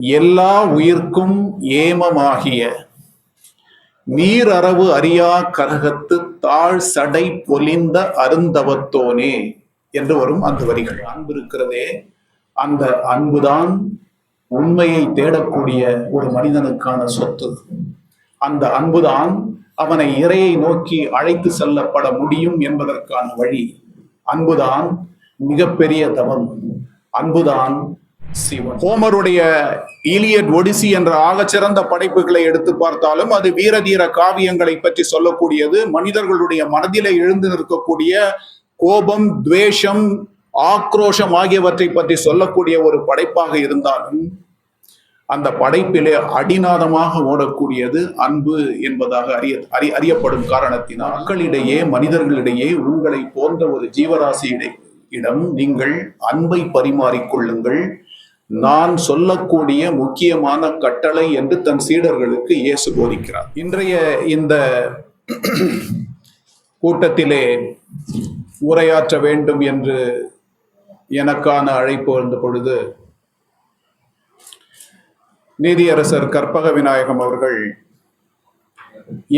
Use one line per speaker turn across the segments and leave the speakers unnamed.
எல்லா உயிர்க்கும் ஏமமாகிய நீரறவு அறியா கரகத்து தாழ் சடை பொலிந்த அருந்தவத்தோனே என்று வரும் அந்த வரிகள். அன்பு இருக்கிறதே, அந்த அன்புதான் உண்மையை தேடக்கூடிய ஒரு மனிதனுக்கான சொத்து. அந்த அன்புதான் அவனை இறையை நோக்கி அழைத்து செல்லப்பட முடியும் என்பதற்கான வழி. அன்புதான் மிகப்பெரிய தவம். அன்புதான் சிவன். ஹோமருடைய ஈலியட், ஒடிசி என்ற ஆகச்சிறந்த படைப்புகளை எடுத்து பார்த்தாலும் அது வீரதீர காவியங்களை பற்றி சொல்லக்கூடியது. மனிதர்களுடைய மனதிலே எழுந்து நிற்கக்கூடிய கோபம், துவேஷம், ஆக்ரோஷம் ஆகியவற்றை பற்றி சொல்லக்கூடிய ஒரு படைப்பாக இருந்தாலும் அந்த படைப்பிலே அடிநாதமாக ஓடக்கூடியது அன்பு என்பதாக அறியப்படும் காரணத்தினால் மக்களிடையே, மனிதர்களிடையே உங்களை போன்ற ஒரு ஜீவராசியிடம் நீங்கள் அன்பை பரிமாறிக்கொள்ளுங்கள், நான் சொல்லக்கூடிய முக்கியமான கட்டளை என்று தன் சீடர்களுக்கு இயேசு போதிக்கிறார். இன்றைய இந்த கூட்டத்திலே உரையாற்ற வேண்டும் என்று எனக்கான அழைப்பு வந்த பொழுது நீதியரசர் கற்பக விநாயகம் அவர்கள்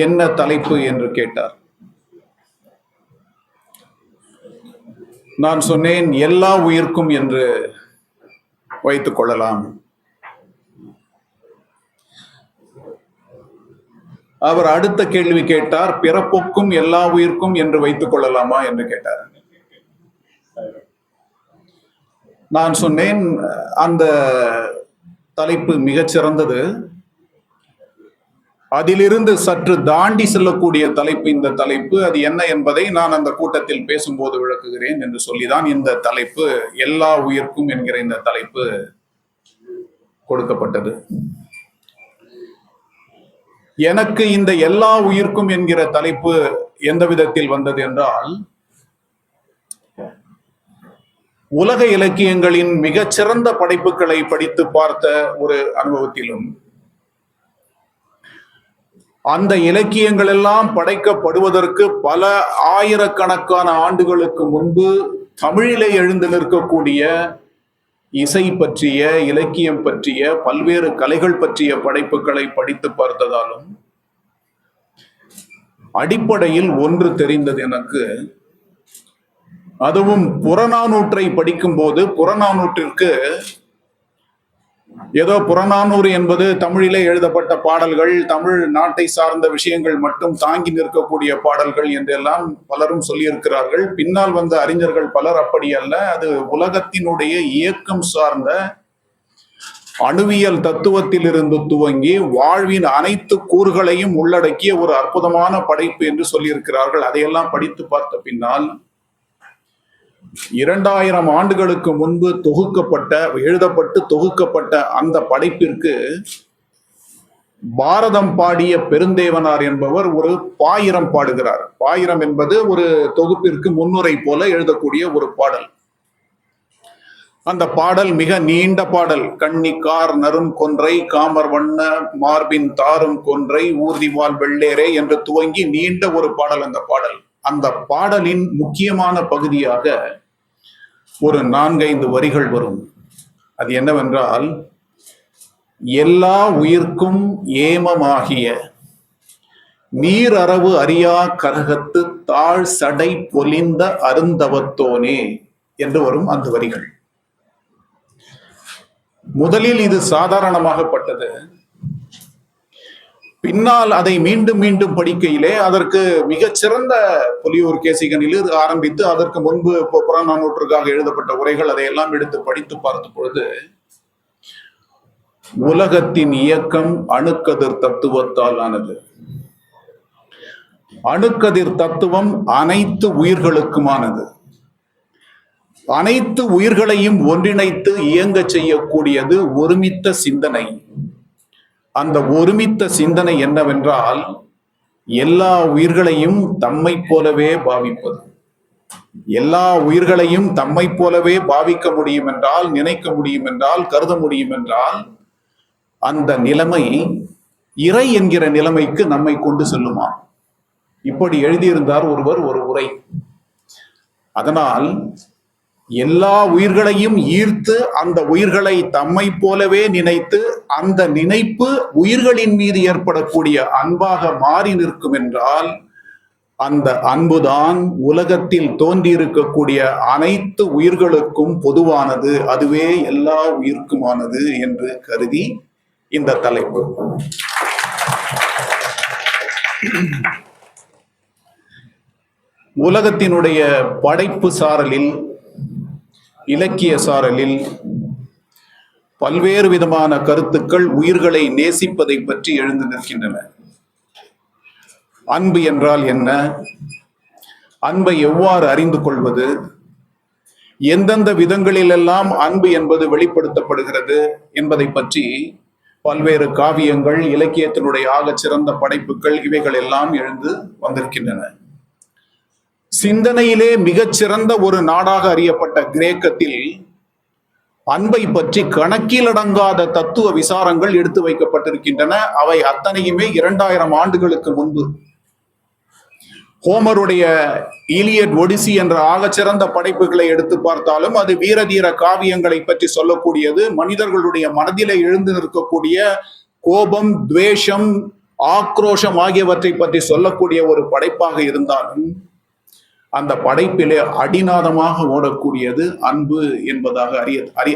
என்ன தலைப்பு என்று கேட்டார். நான் சொன்னேன், எல்லா உயிர்க்கும் என்று வைத்துக் கொள்ளலாம். அவர் அடுத்த கேள்வி கேட்டார், பிறப்புக்கும் எல்லா உயிர்க்கும் என்று வைத்துக் கொள்ளலாமா என்று கேட்டார். நான் சொன்னேன், அந்த தலைப்பு மிகச்சிறந்தது. அதிலிருந்து சற்று தாண்டி செல்லக்கூடிய தலைப்பு இந்த தலைப்பு. அது என்ன என்பதை நான் அந்த கூட்டத்தில் பேசும்போது விளக்குகிறேன் என்று சொல்லிதான் இந்த தலைப்பு, எல்லா உயிர்க்கும் என்கிற இந்த தலைப்பு கொடுக்கப்பட்டது. எனக்கு இந்த எல்லா உயிர்க்கும் என்கிற தலைப்பு எந்த விதத்தில் வந்தது என்றால், உலக இலக்கியங்களின் மிகச்சிறந்த படைப்புகளை படித்து பார்த்த ஒரு அனுபவத்திலும், அந்த இலக்கியங்கள் எல்லாம் படைக்கப்படுவதற்கு பல ஆயிரக்கணக்கான ஆண்டுகளுக்கு முன்பு தமிழிலே எழுந்து நிற்கக்கூடிய இசை பற்றிய, இலக்கியம் பற்றிய, பல்வேறு கலைகள் பற்றிய படைப்புகளை படித்து பார்த்ததாலும் அடிப்படையில் ஒன்று தெரிந்தது எனக்கு. அதுவும் புறநானூற்றை படிக்கும் போது, புறநானூற்றிற்கு ஏதோ புறநானூறு என்பது தமிழிலே எழுதப்பட்ட பாடல்கள், தமிழ் நாட்டை சார்ந்த விஷயங்கள் மட்டும் தாங்கி நிற்கக்கூடிய பாடல்கள் என்றெல்லாம் பலரும் சொல்லியிருக்கிறார்கள். பின்னால் வந்த அறிஞர்கள் பலர் அப்படி அல்ல, அது உலகத்தினுடைய இயக்கம் சார்ந்த அணுவியல் தத்துவத்தில் இருந்து துவங்கி வாழ்வின் அனைத்து கூறுகளையும் உள்ளடக்கிய ஒரு அற்புதமான படைப்பு என்று சொல்லியிருக்கிறார்கள். அதையெல்லாம் படித்து பார்த்த பின்னால் 2000 ஆண்டுகளுக்கு முன்பு எழுதப்பட்டு தொகுக்கப்பட்ட அந்த படைப்பிற்கு பாரதம் பாடிய பெருந்தேவனார் என்பவர் ஒரு பாயிரம் பாடுகிறார். பாயிரம் என்பது ஒரு தொகுப்பிற்கு முன்னுரை போல எழுதக்கூடிய ஒரு பாடல். அந்த பாடல் மிக நீண்ட பாடல். கண்ணிக்கார் நரும் கொன்றை, காமர் வண்ண மார்பின் தாரும் கொன்றை, ஊர்திவால் வெள்ளேரே என்று துவங்கி நீண்ட ஒரு பாடல் அந்த பாடல். அந்த பாடலின் முக்கியமான பகுதியாக ஒரு 4-5 வரிகள் வரும். அது என்னவென்றால், எல்லா உயிர்க்கும் ஏமமாகிய நீரறவு அறியா கரகத்து தாழ் சடை பொலிந்த அருந்தவத்தோனே என்று வரும் அந்த வரிகள். முதலில் இது சாதாரணமாகப்பட்டது. பின்னால் அதை மீண்டும் மீண்டும் படிக்கையிலே அதற்கு மிகச்சிறந்த புலியூர் கேசிகனில் ஆரம்பித்து அதற்கு முன்பு புறநானூற்றுக்காக எழுதப்பட்ட உரைகள் அதையெல்லாம் எடுத்து படித்து பார்த்த பொழுது, உலகத்தின் இயக்கம் அணுக்கதிர் தத்துவத்தால் ஆனது. அணுக்கதிர் தத்துவம் அனைத்து உயிர்களுக்குமானது. அனைத்து உயிர்களையும் ஒன்றிணைத்து இயங்க செய்யக்கூடியது ஒருமித்த சிந்தனை. அந்த ஒருமித்த சிந்தனை என்னவென்றால், எல்லா உயிர்களையும் தம்மை போலவே பாவிப்பது. எல்லா உயிர்களையும் தம்மை போலவே பாவிக்க முடியும் என்றால், நினைக்க முடியும் என்றால், கருத முடியும் என்றால், அந்த நிலைமை இறை என்கிற நிலைமைக்கு நம்மை கொண்டு செல்லுமா? இப்படி எழுதியிருந்தார் ஒருவர் ஒரு உரை. அதனால் எல்லா உயிர்களையும் ஈர்த்து அந்த உயிர்களை தம்மை போலவே நினைத்து அந்த நினைப்பு உயிர்களின் மீது ஏற்படக்கூடிய அன்பாக மாறி நிற்கும் என்றால் அந்த அன்புதான் உலகத்தில் தோன்றியிருக்கக்கூடிய அனைத்து உயிர்களுக்கும் பொதுவானது, அதுவே எல்லா உயிர்க்குமானது என்று கருதி இந்த தலைப்பு. உலகத்தினுடைய படைப்பு சாரலில், இலக்கிய சாரலில் பல்வேறு விதமான கருத்துக்கள் உயிர்களை நேசிப்பதை பற்றி எழுந்து நிற்கின்றன. அன்பு என்றால் என்ன? அன்பை எவ்வாறு அறிந்து கொள்வது? எந்தெந்த விதங்களிலெல்லாம் அன்பு என்பது வெளிப்படுத்தப்படுகிறது என்பதை பற்றி பல்வேறு காவியங்கள், இலக்கியத்தினுடைய ஆகச் சிறந்த படைப்புகள் இவைகள் எல்லாம் எழுந்து வந்திருக்கின்றன. சிந்தனையிலே மிகச்சிறந்த ஒரு நாடாக அறியப்பட்ட கிரேக்கத்தில் அன்பை பற்றி கணக்கிலடங்காத தத்துவ விசாரங்கள் எடுத்து வைக்கப்பட்டிருக்கின்றன. அவை அத்தனையுமே 2000 ஆண்டுகளுக்கு முன்பு ஹோமருடைய ஈலியட், ஒடிசி என்ற ஆகச்சிறந்த படைப்புகளை எடுத்து பார்த்தாலும் அது வீரதீர காவியங்களை பற்றி சொல்லக்கூடியது. மனிதர்களுடைய மனதிலே எழுந்து நிற்கக்கூடிய கோபம், துவேஷம், ஆக்ரோஷம் ஆகியவற்றை பற்றி சொல்லக்கூடிய ஒரு படைப்பாக இருந்தாலும் அந்த படைப்பிலே அடிநாதமாக ஓடக்கூடியது அன்பு என்பதாக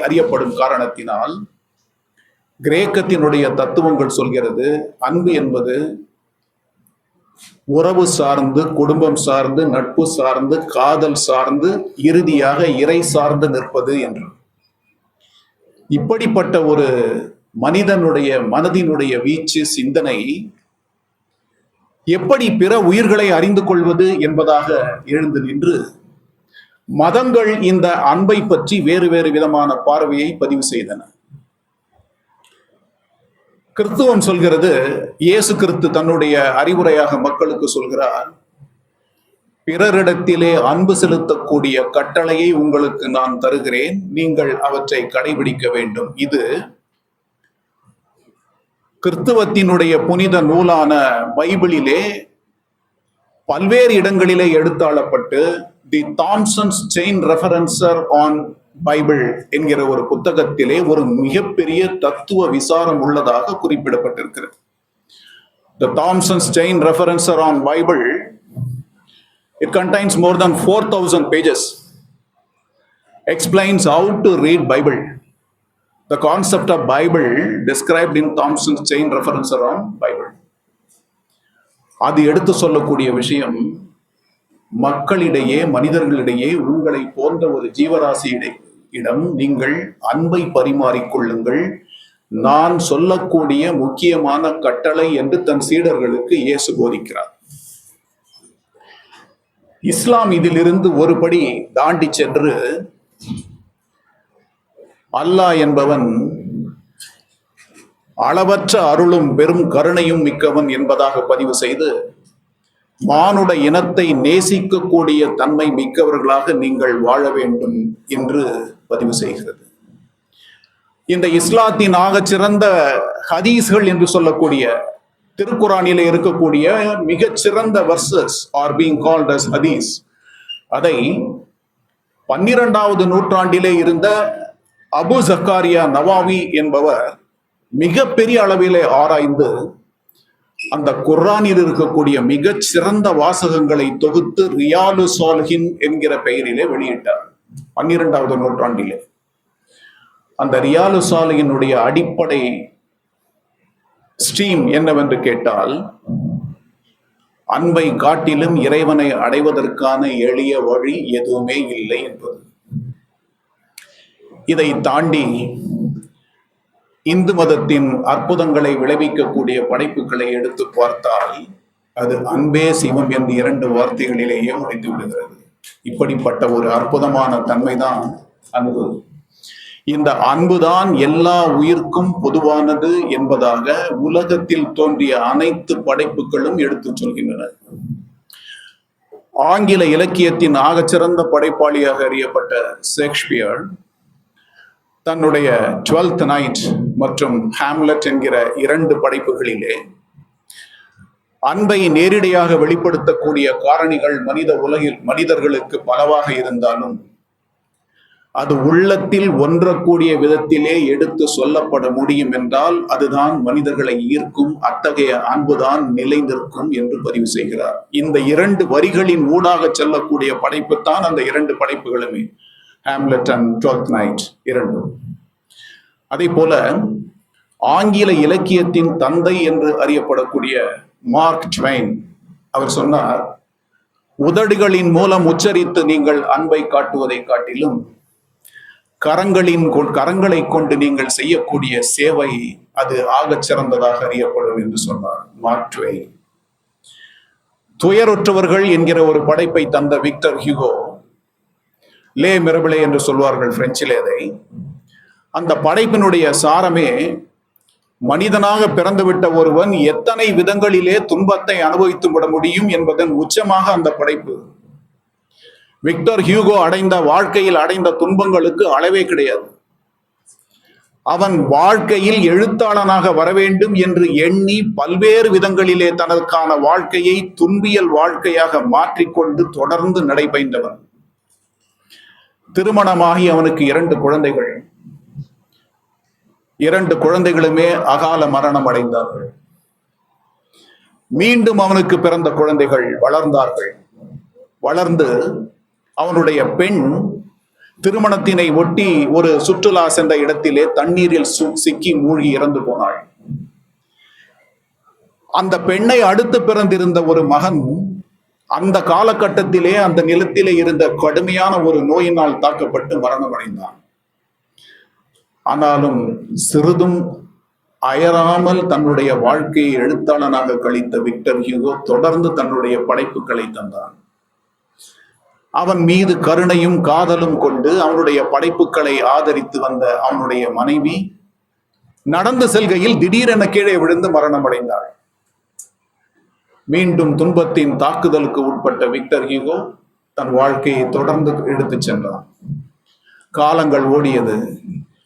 அறியப்படும் காரணத்தினால் கிரேக்கத்தினுடைய தத்துவங்கள் சொல்கிறது, அன்பு என்பது உறவு சார்ந்து, குடும்பம் சார்ந்து, நட்பு சார்ந்து, காதல் சார்ந்து, இறுதியாக இறை சார்ந்து நிற்பது என்று. இப்படிப்பட்ட ஒரு மனிதனுடைய மனதினுடைய வீச்சு, சிந்தனை எப்படி பிற உயிர்களை அறிந்து கொள்வது என்பதாக எழுந்து நின்று மதங்கள் இந்த அன்பை பற்றி வேறு வேறு விதமான பார்வையை பதிவு செய்தன. கிறிஸ்துவம் சொல்கிறது, இயேசு கிறிஸ்து தன்னுடைய அறிவுரையாக மக்களுக்கு சொல்கிறார், பிறரிடத்திலே அன்பு செலுத்தக்கூடிய கட்டளையை உங்களுக்கு நான் தருகிறேன், நீங்கள் அவற்றை கடைபிடிக்க வேண்டும். இது கிறிஸ்துவத்தினுடைய புனித நூலான பைபிளிலே பல்வேறு இடங்களிலே எடுத்தாளப்பட்டு தி தாம்சன்ஸ் செயின் ரெஃபரன்சர் ஆன் பைபிள் என்கிற ஒரு புத்தகத்திலே ஒரு மிகப்பெரிய தத்துவ விசாரம் உள்ளதாக குறிப்பிடப்பட்டிருக்கிறது. The Thompson's Chain Referencer on Bible, it contains more than 4,000 pages, explains how to read Bible. The concept of Bible described in Thompson's Chain Referencer on Bible. அது எடுத்து சொல்லக்கூடிய விஷயம், மக்களிடையே, மனிதர்களிடையே, உங்களை போன்ற ஒரு ஜீவராசியிடம் நீங்கள் அன்பை பரிமாறிக்கொள்ளுங்கள், நான் சொல்லக்கூடிய முக்கியமான கட்டளை என்று தன் சீடர்களுக்கு இயேசு போதிக்கிறார். இஸ்லாம் இதிலிருந்து ஒருபடி தாண்டி சென்று அல்லாஹ் என்பவன் அளவற்ற அருளும் பெரும் கருணையும் மிக்கவன் என்பதாக பதிவு செய்து மானுட இனத்தை நேசிக்கக்கூடிய தன்மை மிக்கவர்களாக நீங்கள் வாழ வேண்டும் என்று பதிவு செய்கிறது. இந்த இஸ்லாத்தின் ஆகச்சிறந்த ஹதீஸ்கள் என்று சொல்லக்கூடிய திருக்குரானிலே இருக்கக்கூடிய மிகச்சிறந்த verses are being called as ஹதீஸ். அதை 12வது நூற்றாண்டிலே இருந்த அபு ஜக்காரியா நவாவி என்பவர் மிகப்பெரிய அளவிலே ஆராய்ந்து அந்த குர்ஆனில் இருக்கக்கூடிய மிகச் சிறந்த வாசகங்களை தொகுத்து ரியாலு சாலிஹின் என்கிற பெயரிலே வெளியிட்டார் 12வது நூற்றாண்டிலே. அந்த ரியாலு சாலிஹினுடைய அடிப்படை ஸ்ட்ரீம் என்னவென்று கேட்டால், அன்பை காட்டிலும் இறைவனை அடைவதற்கான எளிய வழி எதுவுமே இல்லை என்பது. இதை தாண்டி இந்து மதத்தின் அற்புதங்களை விளைவிக்கக்கூடிய படைப்புகளை எடுத்து பார்த்தால் அது அன்பே சிவம் என்ற 2 வார்த்தைகளிலேயே முடிந்து விடுகிறது. இப்படிப்பட்ட ஒரு அற்புதமான தன்மைதான் அன்பு. இந்த அன்புதான் எல்லா உயிர்க்கும் பொதுவானது என்பதாக உலகத்தில் தோன்றிய அனைத்து படைப்புகளும் எடுத்து சொல்கின்றன. ஆங்கில இலக்கியத்தின் ஆகச்சிறந்த படைப்பாளியாக அறியப்பட்ட ஷேக்ஸ்பியர் தன்னுடைய 12th நைட் மற்றும் ஹாம்லெட் என்கிற 2 படைப்புகளிலே அன்பை நேரடியாக வெளிப்படுத்தக்கூடிய காரணிகள் மனிதர்களுக்கு பலவாக இருந்தாலும் அது உள்ளத்தில் ஒன்றக்கூடிய விதத்திலே எடுத்து சொல்லப்பட முடியும் என்றால் அதுதான் மனிதர்களை ஈர்க்கும். அத்தகைய அன்புதான் நிலை நிற்கும் என்று பதிவு செய்கிறார். இந்த 2 வரிகளின் ஊடாக செல்லக்கூடிய படைப்பு தான் அந்த 2 படைப்புகளுமே, ஹாம்லெட் அண்ட் 12th நைட் இரண்டும். அதே போல ஆங்கில இலக்கியத்தின் தந்தை என்று அறியப்படக்கூடிய மார்க் ட்வைன் அவர் சொன்னார், உதடுகளின் மூலம் உச்சரித்து நீங்கள் அன்பை காட்டுவதை காட்டிலும் கரங்களை கொண்டு நீங்கள் செய்யக்கூடிய சேவை அது ஆகச் சிறந்ததாக அறியப்படும் என்று சொன்னார் மார்க் ட்வைன். துயருற்றவர்கள் என்கிற ஒரு படைப்பை தந்த விக்டர் ஹியூகோ, லே மிரபிளே என்று சொல்வார்கள் பிரெஞ்சிலே அதை, அந்த படைப்பினுடைய சாரமே மனிதனாக பிறந்துவிட்ட ஒருவன் எத்தனை விதங்களிலே துன்பத்தை அனுபவித்து விட முடியும் என்பதன் உச்சமாக அந்த படைப்பு. விக்டர் ஹியூகோ வாழ்க்கையில் அடைந்த துன்பங்களுக்கு அளவே கிடையாது. அவன் வாழ்க்கையில் எழுத்தாளனாக வர வேண்டும் என்று எண்ணி பல்வேறு விதங்களிலே தனக்கான வாழ்க்கையை துன்பியல் வாழ்க்கையாக மாற்றிக்கொண்டு தொடர்ந்து நடைபெற்றவன். திருமணமாகி அவனுக்கு 2 குழந்தைகள். 2 குழந்தைகளுமே அகால மரணம் அடைந்தார்கள். மீண்டும் அவனுக்கு பிறந்த குழந்தைகள் வளர்ந்தார்கள். வளர்ந்து அவனுடைய பெண் திருமணத்தினை ஒட்டி ஒரு சுற்றுலா சென்ற இடத்திலே தண்ணீரில் சிக்கி மூழ்கி இறந்து போனாள். அந்த பெண்ணை அடுத்து பிறந்திருந்த ஒரு மகன் அந்த காலகட்டத்திலே அந்த நிலத்திலே இருந்த கடுமையான ஒரு நோயினால் தாக்கப்பட்டு மரணம் அடைந்தான். ஆனாலும் சிறிதும் அயராமல் தன்னுடைய வாழ்க்கையை எழுத்தாளனாக கழித்த விக்டர் ஹியூகோ தொடர்ந்து தன்னுடைய படைப்புகளை தந்தான். அவன் மீது கருணையும் காதலும் கொண்டு அவனுடைய படைப்புகளை ஆதரித்து வந்த அவனுடைய மனைவி நடந்து செல்கையில் திடீரென கீழே விழுந்து மரணம் அடைந்தாள். மீண்டும் துன்பத்தின் தாக்குதலுக்கு உட்பட்ட விக்டர் ஹியூகோ தன் வாழ்க்கையை தொடர்ந்து எடுத்துச் சென்றான். காலங்கள் ஓடியது.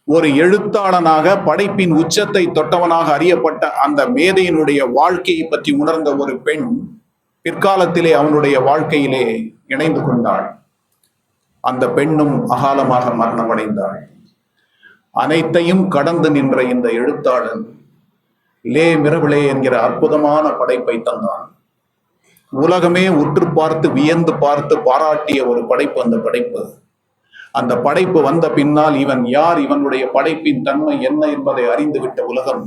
ஒரு எழுத்தாளனாக படைப்பின் உச்சத்தை தொட்டவனாக அறியப்பட்ட அந்த மேதையினுடைய வாழ்க்கையை பற்றி உணர்ந்த ஒரு பெண் பிற்காலத்திலே அவனுடைய வாழ்க்கையிலே இணைந்து கொண்டாள். அந்த பெண்ணும் அகாலமாக மரணமடைந்தாள். அனைத்தையும் கடந்து நின்ற இந்த எழுத்தாளன் லே மிரபிளே என்கிற அற்புதமான படைப்பை தந்தான். உலகமே உற்று பார்த்து வியந்து பார்த்து பாராட்டிய ஒரு படைப்பு அந்த படைப்பு. அந்த படைப்பு வந்த பின்னால் இவன் யார், இவனுடைய படைப்பின் தன்மை என்ன என்பதை அறிந்துவிட்ட உலகம்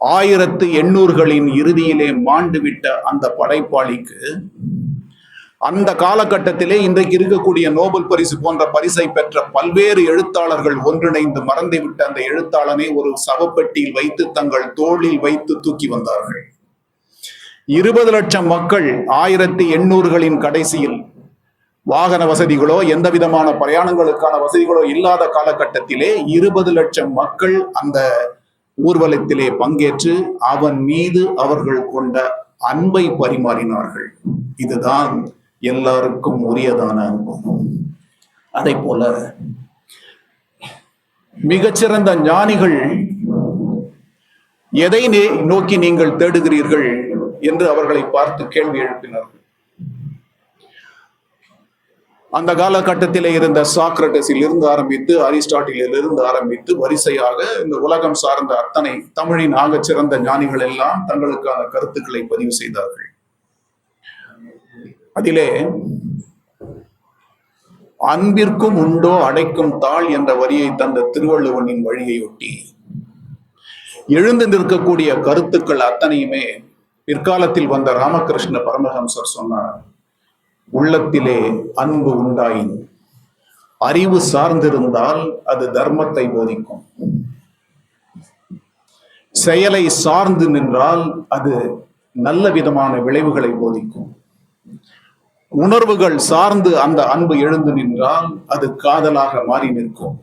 1800களின் இறுதியிலே மாண்டுவிட்ட அந்த படைப்பாளிக்கு அந்த காலகட்டத்திலே இன்றைக்கு இருக்கக்கூடிய நோபல் பரிசு போன்ற பரிசை பெற்ற பல்வேறு எழுத்தாளர்கள் ஒன்றிணைந்து மறந்துவிட்ட அந்த எழுத்தாளனை ஒரு சவப்பெட்டியில் வைத்து தங்கள் தோளில் வைத்து தூக்கி வந்தார்கள். 20 லட்சம் மக்கள் 1800களின் கடைசியில் வாகன வசதிகளோ எந்த விதமான பிரயாணங்களுக்கான வசதிகளோ இல்லாத காலகட்டத்திலே 20 லட்சம் மக்கள் அந்த ஊர்வலத்திலே பங்கேற்று அவன் மீது அவர்கள் கொண்ட அன்பை பரிமாறினார்கள். இதுதான் எல்லாருக்கும் உரியதான அன்பு. அதை போல மிகச்சிறந்த ஞானிகள் எதை நோக்கி நீங்கள் தேடுகிறீர்கள் என்று அவர்களை பார்த்து கேள்வி எழுப்பினார்கள். அந்த காலகட்டத்திலே இருந்த சாக்ரட்டிஸில் இருந்து ஆரம்பித்து அரிஸ்டாட்டிலில் இருந்து ஆரம்பித்து வரிசையாக இந்த உலகம் சார்ந்த அத்தனை தமிழின் ஆகச் சிறந்த ஞானிகள் எல்லாம் தங்களுக்கான கருத்துக்களை பதிவு செய்தார்கள். அதிலே அன்பிற்கும் உண்டோ அடைக்கும் தாழ் என்ற வரியை தந்த திருவள்ளுவனின் வழியையொட்டி எழுந்து நிற்கக்கூடிய கருத்துக்கள் அத்தனையுமே பிற்காலத்தில் வந்த ராமகிருஷ்ண பரமஹம்சர் சொன்னார், உள்ளத்திலே அன்பு உண்டாயின் அறிவு சார்ந்திருந்தால் அது தர்மத்தை போதிக்கும், செயலை சார்ந்து நின்றால் அது நல்ல விதமான விளைவுகளை போதிக்கும், உணர்வுகள் சார்ந்து அந்த அன்பு எழுந்து நின்றால் அது காதலாக மாறி நிற்கும்.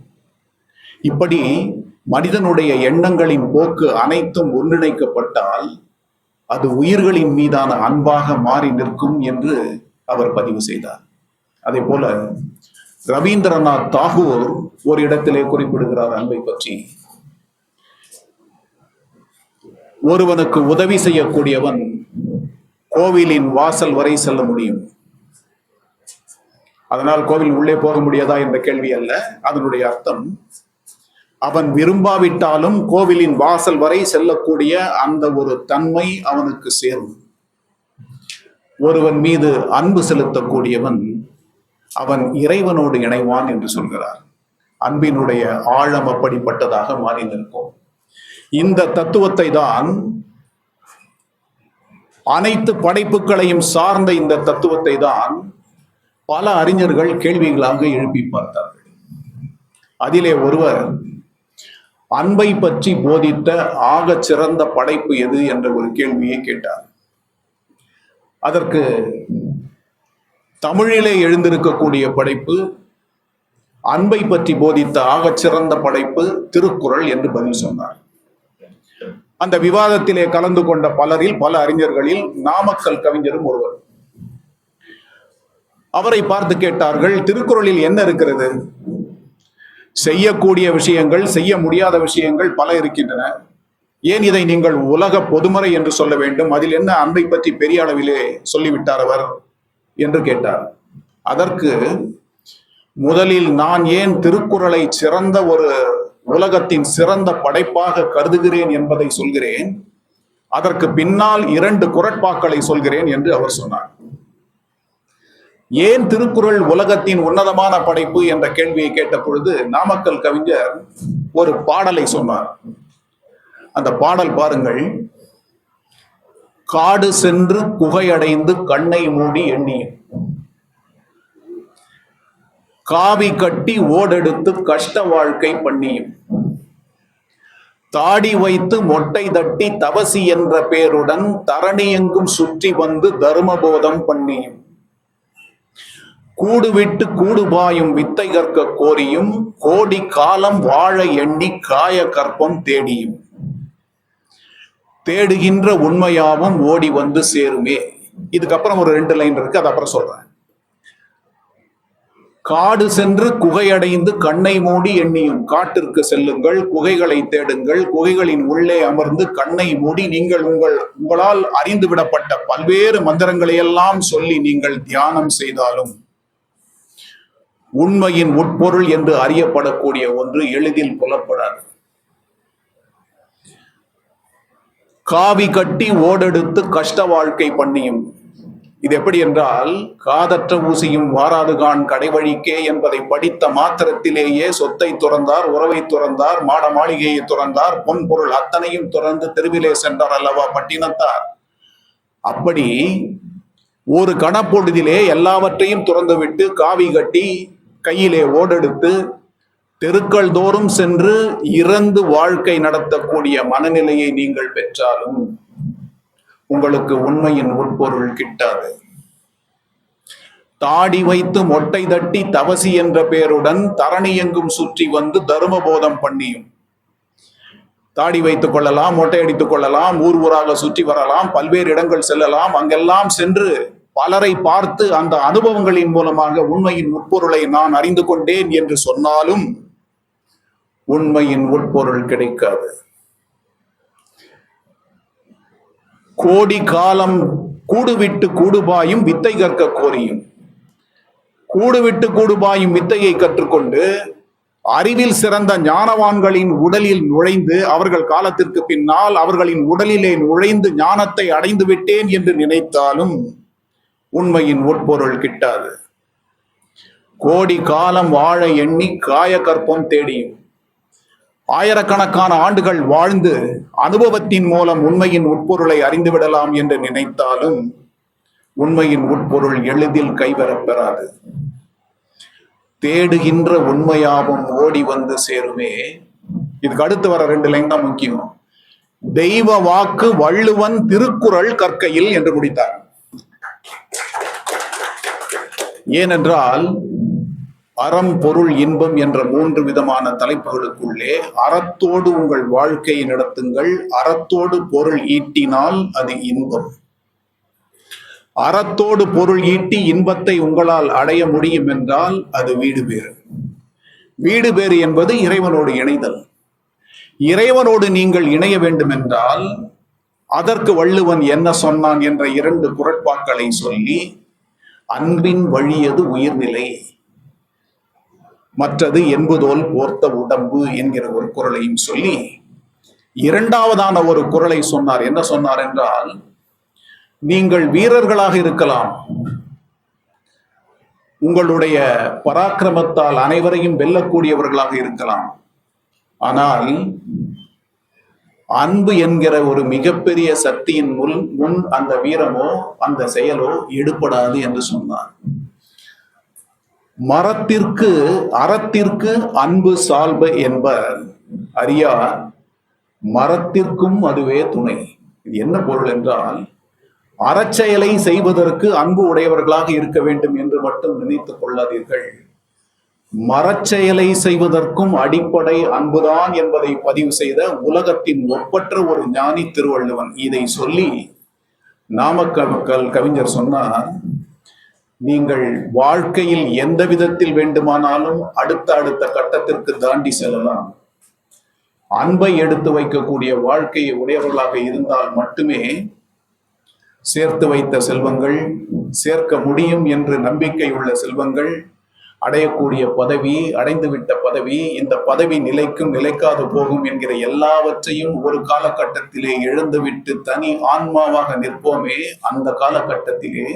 இப்படி மனிதனுடைய எண்ணங்களின் போக்கு அனைத்தும் ஒன்றிணைக்கப்பட்டால் அது உயிர்களின் மீதான அன்பாக மாறி நிற்கும் என்று அவர் பதிவு செய்தார். அதே போல ரவீந்திரநாத் தாகூர் ஒரு இடத்திலே குறிப்பிடுகிறார் அன்பை பற்றி. ஒருவனுக்கு உதவி செய்யக்கூடியவன் கோவிலின் வாசல் வரை செல்ல முடியும், அதனால் கோவில் உள்ளே போக முடியாதா என்ற கேள்வி அல்ல. அதனுடைய அர்த்தம், அவன் விரும்பாவிட்டாலும் கோவிலின் வாசல் வரை செல்லக்கூடிய அந்த ஒரு தன்மை அவனுக்கு சேரும். ஒருவன் மீது அன்பு செலுத்தக்கூடியவன் அவன் இறைவனோடு இணைவான் என்று சொல்கிறார். அன்பினுடைய ஆழம் அப்படிப்பட்டதாக மாறி நிற்கும். இந்த தத்துவத்தை தான், அனைத்து படைப்புகளையும் சார்ந்த இந்த தத்துவத்தை தான் பல அறிஞர்கள் கேள்விகளாக எழுப்பி பார்த்தார்கள். அதிலே ஒருவர் அன்பை பற்றி போதித்த ஆக சிறந்த படைப்பு எது என்ற ஒரு கேள்வியை கேட்டார். அதற்கு தமிழிலே எழுந்திருக்கக்கூடிய படைப்பு, அன்பை பற்றி போதித்த ஆகச்சிறந்த படைப்பு திருக்குறள் என்று பதில் சொன்னார். அந்த விவாதத்திலே கலந்து கொண்ட பலரில், பல அறிஞர்களில் நாமக்கல் கவிஞரும் ஒருவர். அவரை பார்த்து கேட்டார்கள், திருக்குறளில் என்ன இருக்கிறது? செய்யக்கூடிய விஷயங்கள், செய்ய முடியாத விஷயங்கள் பல இருக்கின்றன. ஏன் இதை நீங்கள் உலக பொதுமறை என்று சொல்ல வேண்டும்? அதில் என்ன அன்பை பற்றி பெரிய அளவிலே சொல்லிவிட்டார் அவர் என்று கேட்டார். அதற்கு முதலில் நான் ஏன் திருக்குறளை சிறந்த ஒரு உலகத்தின் சிறந்த படைப்பாக கருதுகிறேன் என்பதை சொல்கிறேன், அதற்கு பின்னால் 2 குறட்பாக்களை சொல்கிறேன் என்று அவர் சொன்னார். ஏன் திருக்குறள் உலகத்தின் உன்னதமான படைப்பு என்ற கேள்வியை கேட்ட பொழுது நாமக்கல் கவிஞர் ஒரு பாடலை சொன்னார். அந்த பாடல் பாருங்கள். காடு சென்று குகையடைந்து கண்ணை மூடி எண்ணியும், காவி கட்டி ஓடெடுத்து கஷ்ட வாழ்க்கை பண்ணியும், தாடி வைத்து மொட்டை தட்டி தவசி என்ற பேருடன் தரணி எங்கும் சுற்றி வந்து தர்மபோதம் பண்ணியும், கூடு விட்டு கூடு பாயும் வித்தை கற்க கோரியும், கோடி காலம் வாழ எண்ணி காய கற்பம் தேடியும், தேடுகின்ற உண்மையாவும் ஓடி வந்து சேருமே. இதுக்கப்புறம் ஒரு 2 லைன் இருக்கு, அது அப்புறம் சொல்றேன். காடு சென்று குகையடைந்து கண்ணை மூடி எண்ணியும், காட்டிற்கு செல்லுங்கள், குகைகளை தேடுங்கள், குகைகளின் உள்ளே அமர்ந்து கண்ணை மூடி நீங்கள் உங்களால் அறிந்து விடப்பட்ட பல்வேறு மந்திரங்களை எல்லாம் சொல்லி நீங்கள் தியானம் செய்தாலும் உண்மையின் உட்பொருள் என்று அறியப்படக்கூடிய ஒன்று எளிதில் புலப்படாது. காவி கட்டி ஓடெடுத்து கஷ்ட வாழ்க்கை பண்ணியும், இது எப்படி என்றால், காதற்ற ஊசியும் வாராதுகான் கடைவழிக்கே என்பதை படித்த மாத்திரத்திலேயே சொத்தை துறந்தார், உறவை துறந்தார், மாட மாளிகையை துறந்தார், பொன் பொருள் அத்தனையும் துறந்து தெருவிலே சென்றார் அல்லவா பட்டினத்தார். அப்படி ஒரு கணப்பொழுதிலே எல்லாவற்றையும் துறந்துவிட்டு காவி கட்டி கையிலே ஓடெடுத்து தெருக்கள் தோறும் சென்று இறந்து வாழ்க்கை நடத்தக்கூடிய மனநிலையை நீங்கள் பெற்றாலும் உங்களுக்கு உண்மையின் உட்பொருள் கிட்டாது. தாடி வைத்து மொட்டை தட்டி தவசி என்ற பெயருடன் தரணி எங்கும் சுற்றி வந்து தர்மபோதம் பண்ணியும், தாடி வைத்துக் கொள்ளலாம், மொட்டை அடித்துக் கொள்ளலாம், ஊர் ஊராக சுற்றி வரலாம், பல்வேறு இடங்கள் செல்லலாம். அங்கெல்லாம் சென்று பலரை பார்த்து அந்த அனுபவங்களின் மூலமாக உண்மையின் உட்பொருளை நான் அறிந்து கொண்டேன் என்று சொன்னாலும் உண்மையின் உட்பொருள் கிடைக்காது. கோடி காலம் கூடு விட்டு கூடுபாயும் வித்தை கற்க கோரியும், கூடு விட்டு கூடுபாயும் வித்தையை கற்றுக்கொண்டு அறிவில் சிறந்த ஞானவான்களின் உடலில் நுழைந்து அவர்கள் காலத்திற்கு பின்னால் அவர்களின் உடலிலே நுழைந்து ஞானத்தை அடைந்து விட்டேன் என்று நினைத்தாலும் உண்மையின் உட்பொருள் கிட்டாது. கோடி காலம் வாழ எண்ணி காய கற்பம் தேடியும், ஆயிரக்கணக்கான ஆண்டுகள் வாழ்ந்து அனுபவத்தின் மூலம் உண்மையின் உட்பொருளை அறிந்துவிடலாம் என்று நினைத்தாலும் உண்மையின் உட்பொருள் எளிதில் கைவரப் பெறாது. தேடுகின்ற உண்மையாவும் ஓடி வந்து சேருமே. இதுக்கு அடுத்து வர 2 லைன் தான் முக்கியம். தெய்வ வாக்கு வள்ளுவன் திருக்குறள் கற்கையில் என்று முடித்தார். ஏனென்றால் அறம் பொருள் இன்பம் என்ற 3 விதமான தலைப்புகளுக்குள்ளே அறத்தோடு உங்கள் வாழ்க்கையை நடத்துங்கள், அறத்தோடு பொருள் ஈட்டினால் அது இன்பம், அறத்தோடு பொருள் ஈட்டி இன்பத்தை உங்களால் அடைய முடியும் என்றால் அது வீடு பேறு. வீடு பேறு என்பது இறைவனோடு இணைதல். இறைவனோடு நீங்கள் இணைய வேண்டும் என்றால் அதற்கு வள்ளுவன் என்ன சொன்னான் என்ற 2 குறட்பாக்களை சொல்லி அன்பின் வழியது உயிர்நிலை, மற்றது என்பதோல் போர்த்த உடம்பு என்கிற ஒரு குறளையும் சொல்லி இரண்டாவதான ஒரு குறளை சொன்னார். என்ன சொன்னார் என்றால், நீங்கள் வீரர்களாக இருக்கலாம், உங்களுடைய பராக்கிரமத்தால் அனைவரையும் வெல்லக்கூடியவர்களாக இருக்கலாம், ஆனால் அன்பு என்கிற ஒரு மிகப்பெரிய சக்தியின் முன் அந்த வீரமோ அந்த செயலோ எடுபடாது என்று சொன்னார். அறத்திற்கு அன்பு சால்பு என்பர் அறியார், மரத்திற்கும் அதுவே துணை. இது என்ன பொருள் என்றால், அறச்செயலை செய்வதற்கு அன்பு உடையவர்களாக இருக்க வேண்டும் என்று மட்டும் நினைத்துக் கொள்ளாதீர்கள். மரச்செயலை செய்வதற்கும் அடிப்படை அன்புதான் என்பதை பதிவு செய்த உலகத்தின் ஒப்பற்ற ஒரு ஞானி திருவள்ளுவன். இதை சொல்லி நாமக்கல் கவிஞர் சொன்னார், நீங்கள் வாழ்க்கையில் எந்த விதத்தில் வேண்டுமானாலும் அடுத்த கட்டத்திற்கு தாண்டி செல்லலாம். அன்பை எடுத்து வைக்கக்கூடிய வாழ்க்கையை உடையவர்களாக இருந்தால் மட்டுமே சேர்த்து வைத்த செல்வங்கள், சேர்க்க முடியும் என்று நம்பிக்கை உள்ள செல்வங்கள், அடையக்கூடிய பதவி, அடைந்துவிட்ட பதவி, இந்த பதவி நிலைக்கும் நிலைக்காது போகும் என்கிற எல்லாவற்றையும் ஒரு காலகட்டத்திலே எழுந்துவிட்டு தனி ஆன்மாவாக நிற்போமே, அந்த காலகட்டத்திலே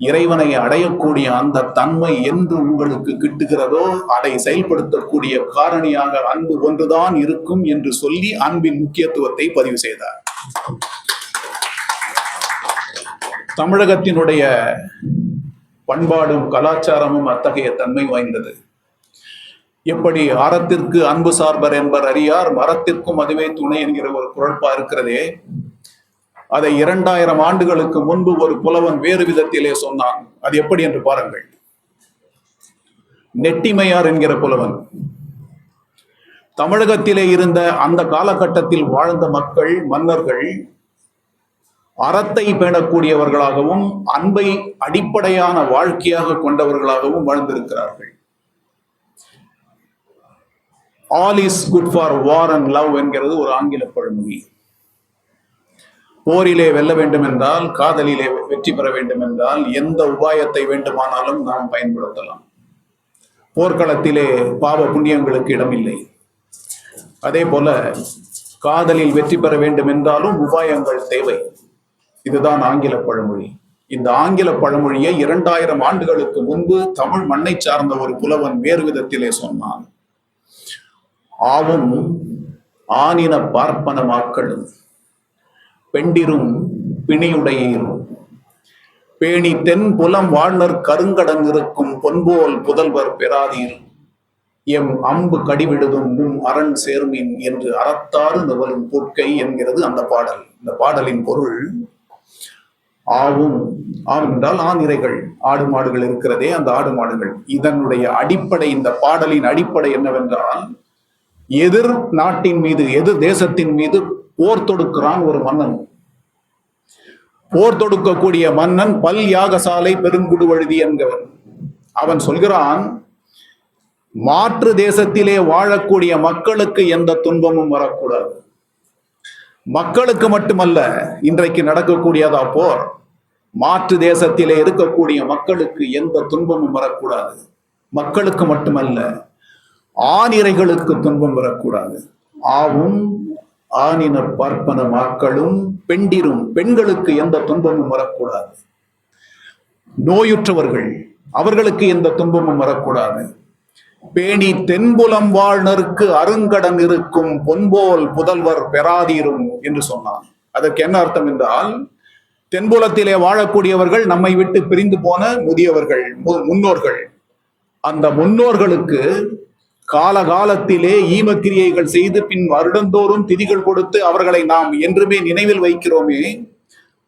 இறைவனை அடையக்கூடிய அந்த தன்மை என்று உங்களுக்கு கிட்டுகிறதோ அதை செயல்படுத்தக்கூடிய காரணியாக அன்பு ஒன்றுதான் இருக்கும் என்று சொல்லி அன்பின் முக்கியத்துவத்தை பதிவு செய்தார். தமிழகத்தினுடைய பண்பாடும் கலாச்சாரமும் அத்தகைய தன்மை வாய்ந்தது. எப்படி அறத்திற்கு அன்பு சார்பர் என்பர் அறியார், மரத்திற்கும் அதுவே துணை என்கிற ஒரு குறள்பா இருக்கிறதே, அதை 2000 ஆண்டுகளுக்கு முன்பு ஒரு புலவன் வேறு விதத்திலே சொன்னான். அது எப்படி என்று பாருங்கள். நெட்டிமையார் என்கிற புலவன் தமிழகத்திலே இருந்த அந்த காலகட்டத்தில் வாழ்ந்த மக்கள், மன்னர்கள் அறத்தை பேணக்கூடியவர்களாகவும் அன்பை அடிப்படையான வாழ்க்கையாக கொண்டவர்களாகவும் வாழ்ந்திருக்கிறார்கள். All is good for war and love என்கிறது ஒரு ஆங்கில பழமொழி. போரிலே வெல்ல வேண்டும் என்றால், காதலிலே வெற்றி பெற வேண்டும் என்றால் எந்த உபாயத்தை வேண்டுமானாலும் நாம் பயன்படுத்தலாம். போர்க்களத்திலே பாவ புண்ணியங்களுக்கு இடமில்லை. அதே போல காதலில் வெற்றி பெற வேண்டும் என்றாலும் உபாயங்கள் தேவை. இதுதான் ஆங்கில பழமொழி. இந்த ஆங்கில பழமொழியை 2000 ஆண்டுகளுக்கு முன்பு தமிழ் மண்ணை சார்ந்த ஒரு புலவன் வேறு விதத்திலே சொன்னான். ஆவும் ஆனின பார்ப்பன மாக்களும் பெண்டிரும் பிணியுடையீரும் பேணி தென் புலம் வாழ்நர் கருங்கடன் இருக்கும் பொன்போல் புதல்வர் பெறாதீர், எம் அம்பு கடிவிடுதும் மும் அரண் சேர்மின் என்று அறத்தாறு நுவலும் பூட்கை என்கிறது அந்த பாடல். இந்த பாடலின் பொருள், ஆவும் என்றால் ஆநிரைகள், ஆடு மாடுகள் இருக்கிறதே, அந்த ஆடு மாடுகள். இதனுடைய அடிப்படை, இந்த பாடலின் அடிப்படை என்னவென்றால், எதிர் நாட்டின் மீது, எதிர் தேசத்தின் மீது போர் தொடுக்கிறான் ஒரு மன்னன். போர் தொடுக்கக்கூடிய மன்னன் பல் யாகசாலை பெருங்குடுவழுதி என்கிறவன். அவன் சொல்கிறான், மாற்று தேசத்திலே வாழக்கூடிய மக்களுக்கு எந்த துன்பமும் வரக்கூடாது. மக்களுக்கு மட்டுமல்ல, இன்றைக்கு நடக்கக்கூடியதா போர், மாற்று தேசத்திலே இருக்கக்கூடிய மக்களுக்கு எந்த துன்பமும் வரக்கூடாது. மக்களுக்கு மட்டுமல்ல, ஆணிரைகளுக்கு துன்பம் வரக்கூடாது. ஆவும் ஆணினர் பார்ப்பன மாக்களும் பெண்டிரும், பெண்களுக்கு எந்த துன்பமும் வரக்கூடாது. நோயுற்றவர்கள், அவர்களுக்கு எந்த துன்பமும் வரக்கூடாது. பேணி தென்புலம் வாழ்நருக்கு அருங்கடன் இருக்கும் பொன்போல் புதல்வர் பெறாதீரும் என்று சொன்னான். அதற்கு என்ன அர்த்தம் என்றால், தென்புலத்திலே வாழக்கூடியவர்கள், நம்மை விட்டு பிரிந்து போன முதியவர்கள், முன்னோர்கள், அந்த முன்னோர்களுக்கு காலகாலத்திலே ஈமக்கிரியைகள் செய்து பின் வருடந்தோறும் திதிகள் கொடுத்து அவர்களை நாம் என்றுமே நினைவில் வைக்கிறோமே,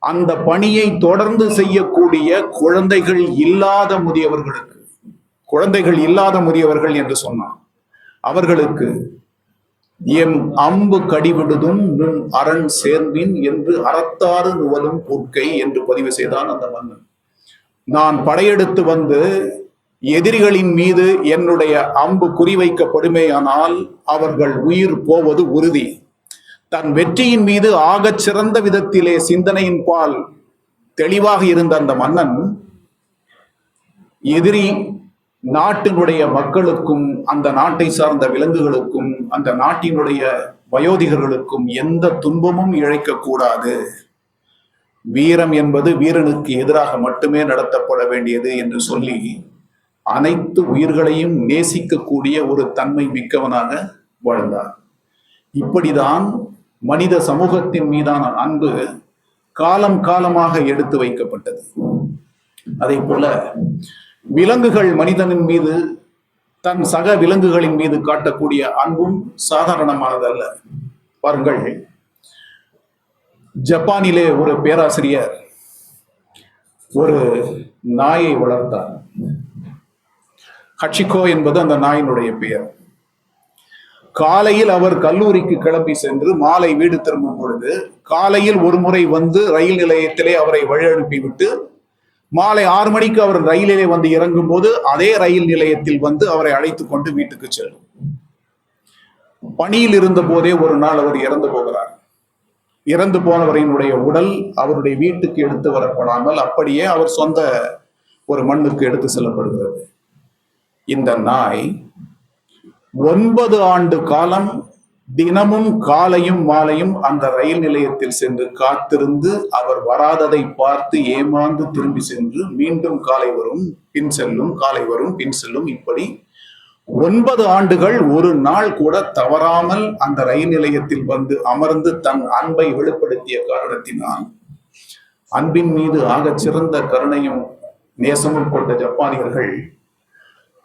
அந்த பணியை தொடர்ந்து செய்யக்கூடிய குழந்தைகள் இல்லாத முதியவர்களுக்கு, குழந்தைகள் இல்லாத முதியவர்கள் என்று சொன்னான், அவர்களுக்கு எம் அம்பு கடிவிடுதும் நும் அரண் சேர்மின் என்று அறத்தாறு நுவலும் பூட்கை என்று பதிவு செய்தான் அந்த மன்னன். நான் படையெடுத்து வந்து எதிரிகளின் மீது என்னுடைய அம்பு குறிவைக்கப்படுமேயானால் அவர்கள் உயிர் போவது உறுதி. தன் வெற்றியின் மீது ஆகச் சிறந்த விதத்திலே சிந்தனையின் பால் தெளிவாக இருந்த அந்த மன்னன் எதிரி நாட்டினுடைய மக்களுக்கும் அந்த நாட்டை சார்ந்த விலங்குகளுக்கும் அந்த நாட்டினுடைய வயோதிகர்களுக்கும் எந்த துன்பமும் இழைக்கக்கூடாது. வீரம் என்பது வீரனுக்கு எதிராக மட்டுமே நடத்தப்பட வேண்டியது என்று சொல்லி அனைத்து உயிர்களையும் நேசிக்கக்கூடிய ஒரு தன்மை மிக்கவனாக வாழ்ந்தார். இப்படிதான் மனித சமூகத்தின் மீதான அன்பு காலம் காலமாக எடுத்து வைக்கப்பட்டது. அதே போல விலங்குகள் மனிதனின் மீது தன் சக விலங்குகளின் மீது காட்டக்கூடிய அன்பும் சாதாரணமானதல்ல. பாருங்கள், ஜப்பானிலே ஒரு பேராசிரியர் ஒரு நாயை வளர்த்தார். ஹச்சிகோ என்பது அந்த நாயினுடைய பெயர். காலையில் அவர் கல்லூரிக்கு கிளம்பி சென்று மாலை வீடு திரும்பும் பொழுது காலையில் ஒரு முறை வந்து ரயில் நிலையத்திலே அவரை வழி அனுப்பிவிட்டு மாலை 6 மணிக்கு அவர் ரயிலிலே வந்து இறங்கும் போது அதே ரயில் நிலையத்தில் வந்து அவரை அழைத்து கொண்டு வீட்டுக்கு செல்லும். பணியில் இருந்த போதே ஒரு நாள் அவர் இறந்து போகிறார். இறந்து போனவரினுடைய உடல் அவருடைய வீட்டுக்கு எடுத்து வரப்படாமல் அப்படியே அவர் சொந்த ஒரு மண்ணுக்கு எடுத்து செல்லப்படுகிறது. இந்த நாய் 9 ஆண்டு காலம் தினமும் காலையும் மாலையும் அந்த ரயில் நிலையத்தில் சென்று காத்திருந்து அவர் வராததை பார்த்து ஏமாந்து திரும்பி சென்று மீண்டும் காலை வரும் பின் செல்லும், காலை வரும் பின் செல்லும். இப்படி 9 ஆண்டுகள் ஒரு நாள் கூட தவறாமல் அந்த ரயில் நிலையத்தில் வந்து அமர்ந்து தன் அன்பை வெளிப்படுத்திய காரணத்தினால் அன்பின் மீது ஆகச் சிறந்த கருணையும் நேசமும் கொண்ட ஜப்பானியர்கள்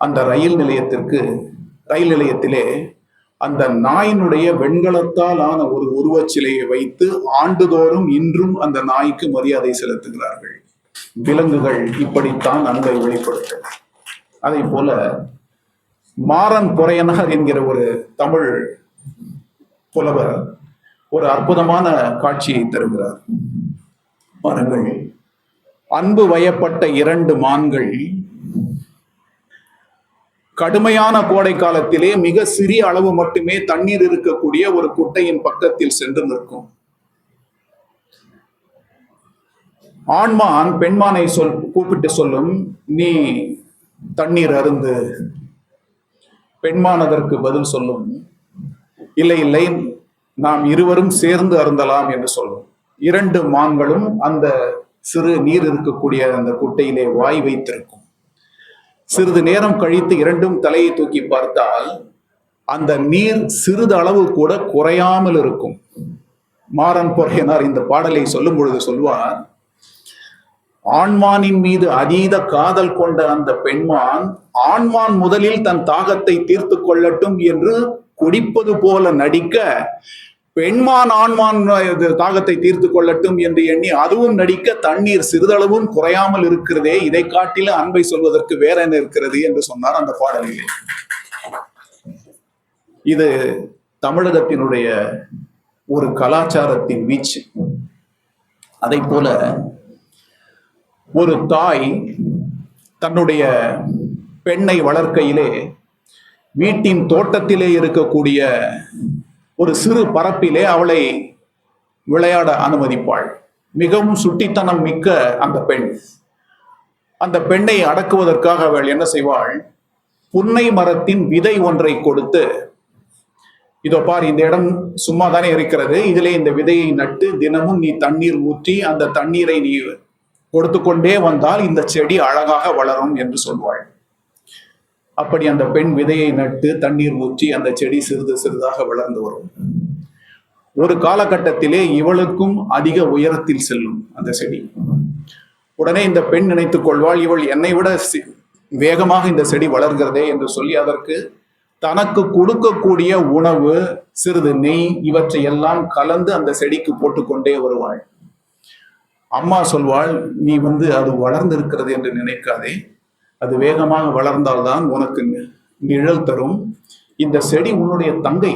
அந்த ரயில் நிலையத்திலே அந்த நாயினுடைய வெண்கலத்தால் ஆன ஒரு உருவச் சிலையை வைத்து ஆண்டுதோறும் இன்றும் அந்த நாய்க்கு மரியாதை செலுத்துகிறார்கள். விலங்குகள் இப்படித்தான் அன்பை வெளிப்படுத்தும். அதே போல மாறன் பொறையனார் என்கிற ஒரு தமிழ் புலவர் ஒரு அற்புதமான காட்சியை தருகிறார். பாருங்கள், அன்பு வயப்பட்ட 2 மான்கள் கடுமையான கோடை காலத்திலே மிக சிறிய அளவு மட்டுமே தண்ணீர் இருக்கக்கூடிய ஒரு குட்டையின் பக்கத்தில் சென்று நிற்கும். ஆண்மான் பெண்மானை கூப்பிட்டு சொல்லும், நீ தண்ணீர் அருந்து. பெண்மான் அதற்கு பதில் சொல்லும், இல்லை இல்லை, நாம் இருவரும் சேர்ந்து அருந்தலாம் என்று சொல்லும். 2 மான்களும் அந்த சிறு நீர் இருக்கக்கூடிய அந்த குட்டையிலே வாய் வைத்திருக்கும். சிறிது நேரம் கழித்து 2ம் தலையை தூக்கி பார்த்தால் அந்த நீர் சிறிது அளவு கூட குறையாமல் இருக்கும். மாறன் பொறையனார் இந்த பாடலை சொல்லும் பொழுது சொல்வார், ஆண்மானின் மீது அதீத காதல் கொண்ட அந்த பெண்மான் ஆண்மான் முதலில் தன் தாகத்தை தீர்த்து கொள்ளட்டும் என்று குடிப்பது போல நடிக்க, பெண்மான் ஆண்மான் தாகத்தை தீர்த்து கொள்ளட்டும் என்று எண்ணி அதுவும் நடிக்க, தண்ணீர் சிறிதளவும் குறையாமல் இருக்கிறதே, இதை காட்டில அன்பை சொல்வதற்கு வேற என்ன இருக்கிறது என்று சொன்னார் அந்த பாடலிலே. இது தமிழகத்தினுடைய ஒரு கலாச்சாரத்தின் வீச்சு. அதை போல ஒரு தாய் தன்னுடைய பெண்ணை வளர்க்கையிலே வீட்டின் தோட்டத்திலே இருக்கக்கூடிய ஒரு சிறு பரப்பிலே அவளை விளையாட அனுமதிப்பாள். மிகவும் சுட்டித்தனம் மிக்க அந்த பெண்ணை அடக்குவதற்காக அவள் என்ன செய்வாள், புன்னை மரத்தின் விதை ஒன்றை கொடுத்து, இதோ பார், இந்த இடம் சும்மா தானே இருக்கிறது, இதிலே இந்த விதையை நட்டு தினமும் நீ தண்ணீர் ஊற்றி அந்த தண்ணீரை நீ கொடுத்து கொண்டே வந்தால் இந்த செடி அழகாக வளரும் என்று சொல்வாள். அப்படி அந்த பெண் விதையை நட்டு தண்ணீர் ஊற்றி அந்த செடி சிறிது சிறிதாக வளர்ந்து வரும். ஒரு காலகட்டத்திலே இவளுக்கும் அதிக உயரத்தில் செல்லும் அந்த செடி. உடனே இந்த பெண் நினைத்துக் கொள்வாள், இவள் என்னை விட வேகமாக இந்த செடி வளர்கிறதே என்று சொல்லி அதற்கு தனக்கு கொடுக்கக்கூடிய உணவு, சிறிது நெய், இவற்றை எல்லாம் கலந்து அந்த செடிக்கு போட்டுக்கொண்டே வருவாள். அம்மா சொல்வாள், நீ அது வளர்ந்து இருக்கிறது என்று நினைக்காதே, அது வேகமாக வளர்ந்தால்தான் உனக்கு நிழல் தரும். இந்த செடி உன்னுடைய தங்கை,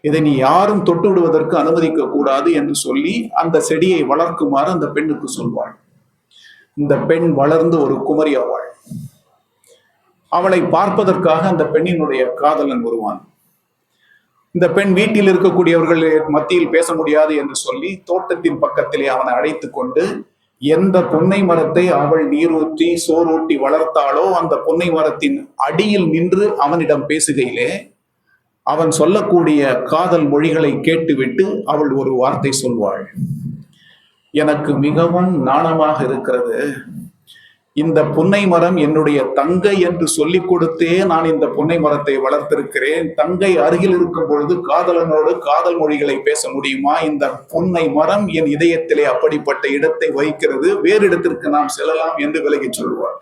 இதை நீ யாரும் தொட்டு விடுவதற்கு அனுமதிக்க கூடாது என்று சொல்லி அந்த செடியை வளர்க்குமாறு அந்த பெண்ணுக்கு சொல்வாள். இந்த பெண் வளர்ந்து ஒரு குமரி ஆவாள். அவளை பார்ப்பதற்காக அந்த பெண்ணினுடைய காதலன் வருவான். இந்த பெண் வீட்டில் இருக்கக்கூடியவர்கள் மத்தியில் பேச முடியாது என்று சொல்லி தோட்டத்தின் பக்கத்திலே அவனை அழைத்து கொண்டு எந்த புன்னை மரத்தை அவள் நீரூற்றி சோறூட்டி வளர்த்தாளோ அந்த புன்னை மரத்தின் அடியில் நின்று அவனிடம் பேசுகையிலே அவன் சொல்லக்கூடிய காதல் மொழிகளை கேட்டுவிட்டு அவள் ஒரு வார்த்தை சொல்வாள். எனக்கு மிகவும் நாணமாக இருக்கிறது, இந்த புன்னை மரம் என்னுடைய தங்கை என்று சொல்லிக் கொடுத்தே நான் இந்த புன்னை மரத்தை வளர்த்திருக்கிறேன். தங்கை அருகில் இருக்கும் பொழுது காதலனோடு காதல் மொழிகளை பேச முடியுமா? இந்த புன்னை மரம் என் இதயத்திலே அப்படிப்பட்ட இடத்தை வகிக்கிறது, வேறு இடத்திற்கு நாம் செல்லலாம் என்று விலகி சொல்வார்.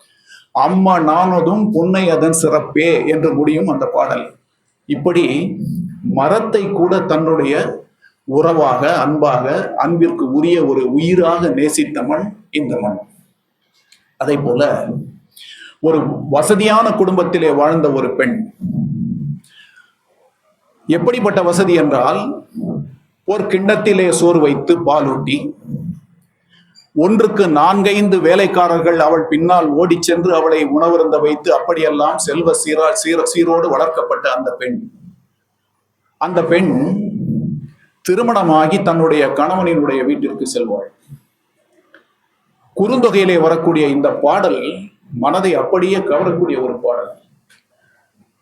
அம்மா நானதும் புன்னை அதன் சிறப்பே என்று முடியும் அந்த பாடல். இப்படி மரத்தை கூட தன்னுடைய உறவாக, அன்பாக, அன்பிற்கு உரிய ஒரு உயிராக நேசித்த மண் இந்த மண். அதே போல ஒரு வசதியான குடும்பத்திலே வாழ்ந்த ஒரு பெண், எப்படிப்பட்ட வசதி என்றால், ஒரு கிண்ணத்திலே சோறு வைத்து பாலூட்டி, ஒன்றுக்கு 4-5 வேலைக்காரர்கள் அவள் பின்னால் ஓடி சென்று அவளை உணவருந்த வைத்து, அப்படியெல்லாம் செல்வ சீரோடு வளர்க்கப்பட்ட அந்த பெண் திருமணமாகி தன்னுடைய கணவனினுடைய வீட்டிற்கு செல்வாள். குறுந்தொகையிலே வரக்கூடிய இந்த பாடல் மனதை அப்படியே கவரக்கூடிய ஒரு பாடல்.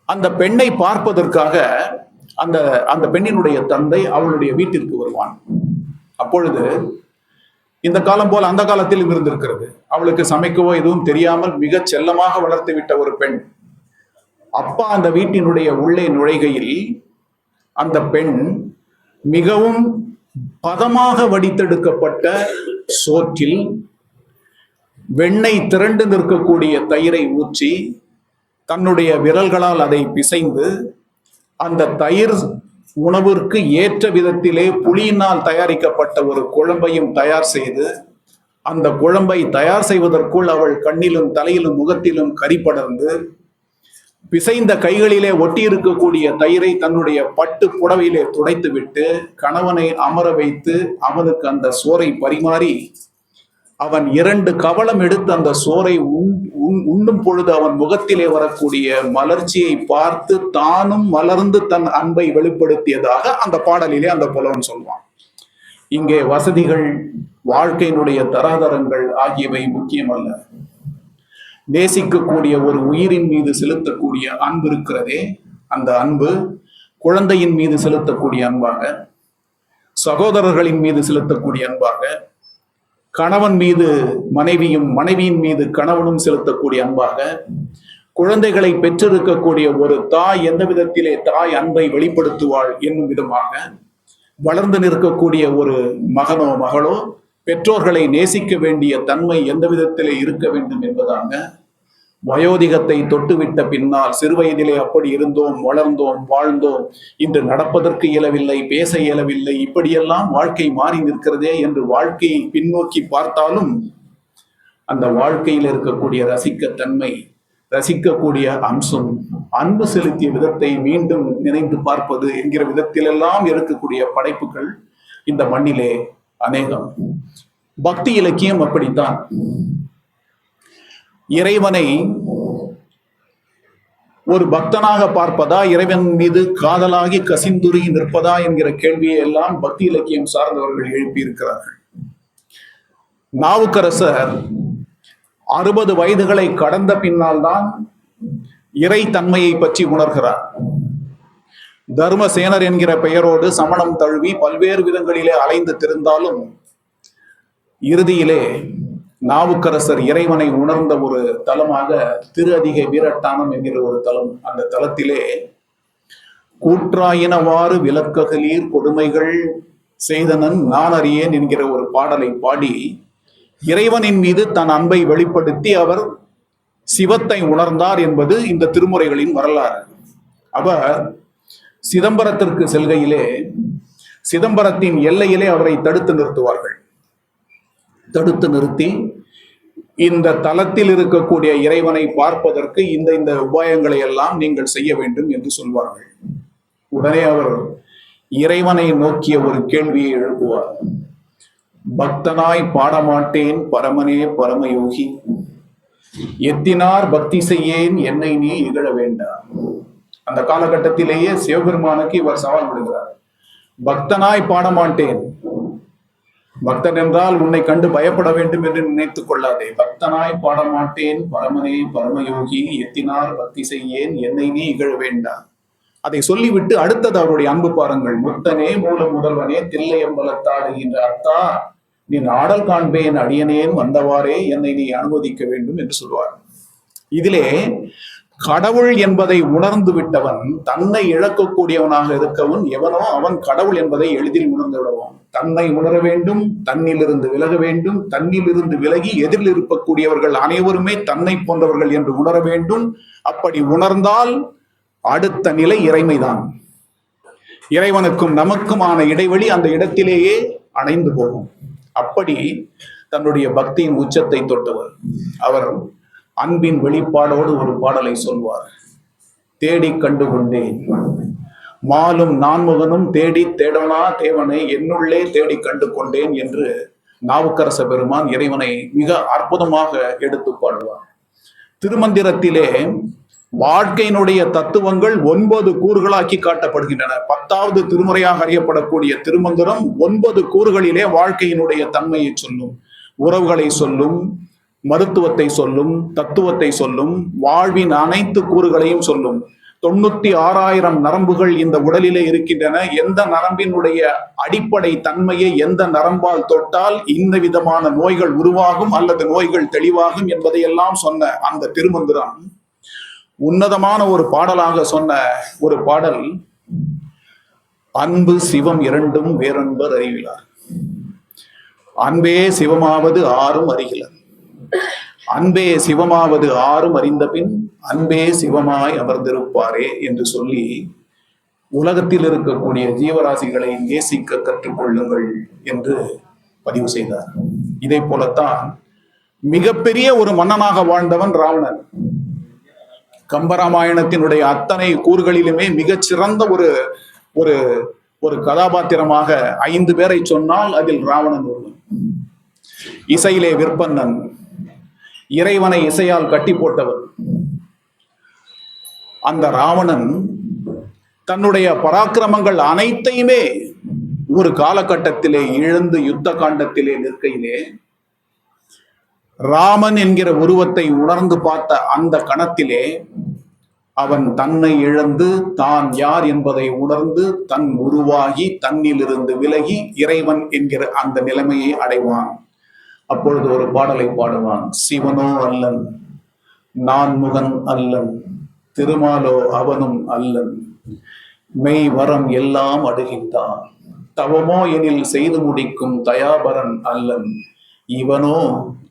அந்த பெண்ணை பார்ப்பதற்காக அந்த பெண்ணினுடைய தந்தை அவளுடைய வீட்டிற்கு வருவான். அப்பொழுது இந்த காலம் போல அந்த காலத்திலும் இருந்திருக்கிறது. அவளுக்கு சமைக்கவோ எதுவும் தெரியாமல் மிக செல்லமாக வளர்த்து விட்ட ஒரு பெண். அப்பா அந்த வீட்டினுடைய உள்ளே நுழைகையில் அந்த பெண் மிகவும் பதமாக வடித்தெடுக்கப்பட்ட சோற்றில் வெண்ணெய் திரண்டு நிற்கக்கூடிய தயிரை ஊற்றி தன்னுடைய விரல்களால் அதை பிசைந்து அந்த தயிர் உணவிற்கு ஏற்ற விதத்திலே புளியினால் தயாரிக்கப்பட்ட ஒரு குழம்பையும் தயார் செய்து, அந்த குழம்பை தயார் செய்வதற்குள் அவள் கண்ணிலும் தலையிலும் முகத்திலும் கரி படர்ந்து, பிசைந்த கைகளிலே ஒட்டி இருக்கக்கூடிய தயிரை தன்னுடைய பட்டு புடவையிலே துடைத்து விட்டு கணவனை அமர வைத்து அவனுக்கு அந்த சோறை பரிமாறி, அவன் 2 கவளம் எடுத்து அந்த சோறை உண்ணும் பொழுது அவன் முகத்திலே வரக்கூடிய மலர்ச்சியை பார்த்து தானும் மலர்ந்து தன் அன்பை வெளிப்படுத்தியதாக அந்த பாடலிலே அந்த புலவன் சொல்வான். இங்கே வசதிகள், வாழ்க்கையினுடைய தராதரங்கள் ஆகியவை முக்கியமல்ல. நேசிக்கக்கூடிய ஒரு உயிரின் மீது செலுத்தக்கூடிய அன்பு இருக்கிறதே, அந்த அன்பு குழந்தையின் மீது செலுத்தக்கூடிய அன்பாக, சகோதரர்களின் மீது செலுத்தக்கூடிய அன்பாக, கணவன் மீது மனைவியும் மனைவியின் மீது கணவனும் செலுத்தக்கூடிய அன்பாக, குழந்தைகளை பெற்றிருக்கக்கூடிய ஒரு தாய் எந்த விதத்திலே தாய் அன்பை வெளிப்படுத்துவாள் என்னும் விதமாக, வளர்ந்து நிற்கக்கூடிய ஒரு மகனோ மகளோ பெற்றோர்களை நேசிக்க வேண்டிய தன்மை எந்த விதத்திலே இருக்க வேண்டும் என்பதாக, வயோதிகத்தை தொட்டுவிட்ட பின்னால் சிறுவயதிலே அப்படி இருந்தோம், வளர்ந்தோம், வாழ்ந்தோம், இன்று நடப்பதற்கு இயலவில்லை, பேச இயலவில்லை, இப்படியெல்லாம் வாழ்க்கை மாறி நிற்கிறதே என்று வாழ்க்கையை பின்னோக்கி பார்த்தாலும் அந்த வாழ்க்கையில் இருக்கக்கூடிய ரசிக்கத்தன்மை, ரசிக்கக்கூடிய அம்சம், அன்பு செலுத்திய விதத்தை மீண்டும் நினைந்து பார்ப்பது என்கிற விதத்திலெல்லாம் இருக்கக்கூடிய படைப்புகள் இந்த மண்ணிலே அநேகம். பக்தி இலக்கியம் அப்படித்தான். இறைவனை ஒரு பக்தனாக பார்ப்பதா, இறைவன் மீது காதலாகி கசிந்துருகி நிற்பதா என்கிற கேள்வியை எல்லாம் பக்தி இலக்கியம் சார்ந்தவர்கள் எழுப்பியிருக்கிறார்கள். நாவுக்கரசர் 60 வயதுகளை கடந்த பின்னால் தான் இறை தன்மையை பற்றி உணர்கிறார். தர்மசேனர் என்கிற பெயரோடு சமணம் தழுவி பல்வேறு விதங்களிலே அலைந்து திரிந்தாலும் இறுதியிலே நாவுக்கரசர் இறைவனை உணர்ந்த ஒரு தலமாக திரு அதிகை வீரட்டானம் என்கிற ஒரு தலம். அந்த தலத்திலே கூற்றாயினவாறு விளக்ககலீர் கொடுமைகள் செய்தனன் நான் அறியேன் என்கிற ஒரு பாடலை பாடி இறைவனின் மீது தன் அன்பை வெளிப்படுத்தி அவர் சிவத்தை உணர்ந்தார் என்பது இந்த திருமுறைகளின் வரலாறு. அவர் சிதம்பரத்திற்கு செல்கையிலே சிதம்பரத்தின் எல்லையிலே அவரை தடுத்து நிறுத்துவார்கள். தடுத்து நிறுத்தி இந்த தலத்தில் இருக்கக்கூடிய இறைவனை பார்ப்பதற்கு இந்த உபாயங்களை எல்லாம் நீங்கள் செய்ய வேண்டும் என்று சொல்வார்கள். உடனே அவர் இறைவனை நோக்கிய ஒரு கேள்வியை எழுப்புவார். பக்தனாய் பாடமாட்டேன் பரமனே பரமயோகி, எத்தினார் பக்தி செய்யேன் என்னை நீ இகழ வேண்டாம். அந்த காலகட்டத்திலேயே சிவபெருமானுக்கு இவர் சவால் விடுகிறார். பக்தனாய் பாடமாட்டேன், பக்தன் என்றால் உன்னை கண்டு பயப்பட வேண்டும் என்று நினைத்துக் கொள்ளாதே. பக்தனாய் பாடமாட்டேன் பரமனே பரமயோகி, எத்தினார் பக்தி செய்யேன் என்னை நீ இகழ வேண்டாம். அதை சொல்லிவிட்டு அடுத்தது அவருடைய அன்பு பாருங்கள். முத்தனே மூல முதல்வனே தில்லையம்பலத்தாடுகின்ற அத்தா, நீ ஆடல் காண்பேன் அடியனேன் வந்தவாறே என்னை நீ அனுமதிக்க வேண்டும் என்று சொல்வார். இதிலே கடவுள் என்பதை உணர்ந்து விட்டவன், தன்னை இழக்கக்கூடியவனாக இருக்கவன் எவனோ அவன் கடவுள் என்பதை எளிதில் உணர்ந்து விடுவான். தன்னை உணர வேண்டும், தன்னிலிருந்து விலக வேண்டும், தன்னிலிருந்து விலகி எதிரில் இருக்கக்கூடியவர்கள் அனைவருமே தன்னை போன்றவர்கள் என்று உணர வேண்டும். அப்படி உணர்ந்தால் அடுத்த நிலை இறைமைதான். இறைவனுக்கும் நமக்குமான இடைவெளி அந்த இடத்திலேயே அணைந்து போகும். அப்படி தன்னுடைய பக்தியின் உச்சத்தை தொட்டவர் அவர் அன்பின் வெளிப்பாடோடு ஒரு பாடலை சொல்வார். தேடி கண்டு கொண்டேன் மாலும் நான்முகனும் தேடி தேடனா தேவனை என்னுள்ளே தேடி கண்டு கொண்டேன் என்று நாவுக்கரச பெருமான் இறைவனை மிக அற்புதமாக எடுத்து பாடுவார். திருமந்திரத்திலே வாழ்க்கையினுடைய தத்துவங்கள் 9 கூறுகளாக்கி காட்டப்படுகின்றன. 10வது திருமுறையாக அறியப்படக்கூடிய திருமந்திரம் 9 கூறுகளிலே வாழ்க்கையினுடைய தன்மையை சொல்லும், உறவுகளை சொல்லும், மருத்துவத்தை சொல்லும், தத்துவத்தை சொல்லும், வாழ்வின் அனைத்து கூறுகளையும் சொல்லும். 96,000 நரம்புகள் இந்த உடலிலே இருக்கின்றன. எந்த நரம்பினுடைய அடிப்படை தன்மையை எந்த நரம்பால் தொட்டால் இந்த விதமான நோய்கள் உருவாகும் அல்லது நோய்கள் தெளிவாகும் என்பதையெல்லாம் சொன்ன அந்த திருமந்திரம் உன்னதமான ஒரு பாடலாக சொன்ன ஒரு பாடல். அன்பு சிவம் இரண்டும் வேறென்பர் அறிவிலார், அன்பே சிவமாவது ஆறும் அறிகிலர், அன்பே சிவமாவது ஆறும் அறிந்த பின் அன்பே சிவமாய் அமர்ந்திருப்பாரே என்று சொல்லி உலகத்தில் இருக்கக்கூடிய ஜீவராசிகளை நேசிக்க கற்றுக்கொள்ளுங்கள் என்று பதிவு செய்தார். இதை போலத்தான் மிகப்பெரிய ஒரு மன்னனாக வாழ்ந்தவன் ராவணன். கம்பராமாயணத்தினுடைய அத்தனை கூறுகளிலுமே மிகச் சிறந்த ஒரு ஒரு ஒரு கதாபாத்திரமாக 5 பேரை சொன்னால் அதில் ராவணன் ஒருவன். இசையிலே விற்பன்னன், இறைவனை இசையால் கட்டி போட்டவர். அந்த ராவணன் தன்னுடைய பராக்கிரமங்கள் அனைத்தையுமே ஒரு காலகட்டத்திலே இழந்து யுத்த காண்டத்திலே நிற்கையிலே ராமன் என்கிற உருவத்தை உணர்ந்து பார்த்த அந்த கணத்திலே அவன் தன்னை இழந்து தான் யார் என்பதை உணர்ந்து தன் உருவாகி தன்னிலிருந்து விலகி இறைவன் என்கிற அந்த நிலைமையை அடைவான். அப்பொழுது ஒரு பாடலை பாடுவான். சிவனோ அல்லன் நான்முகன் அல்லன், திருமாலோ அவனும் அல்லன், மெய் வரம் எல்லாம் அடுகின்றான், தவமோ எனில் செய்து முடிக்கும் தயாபரன் அல்லன், இவனோ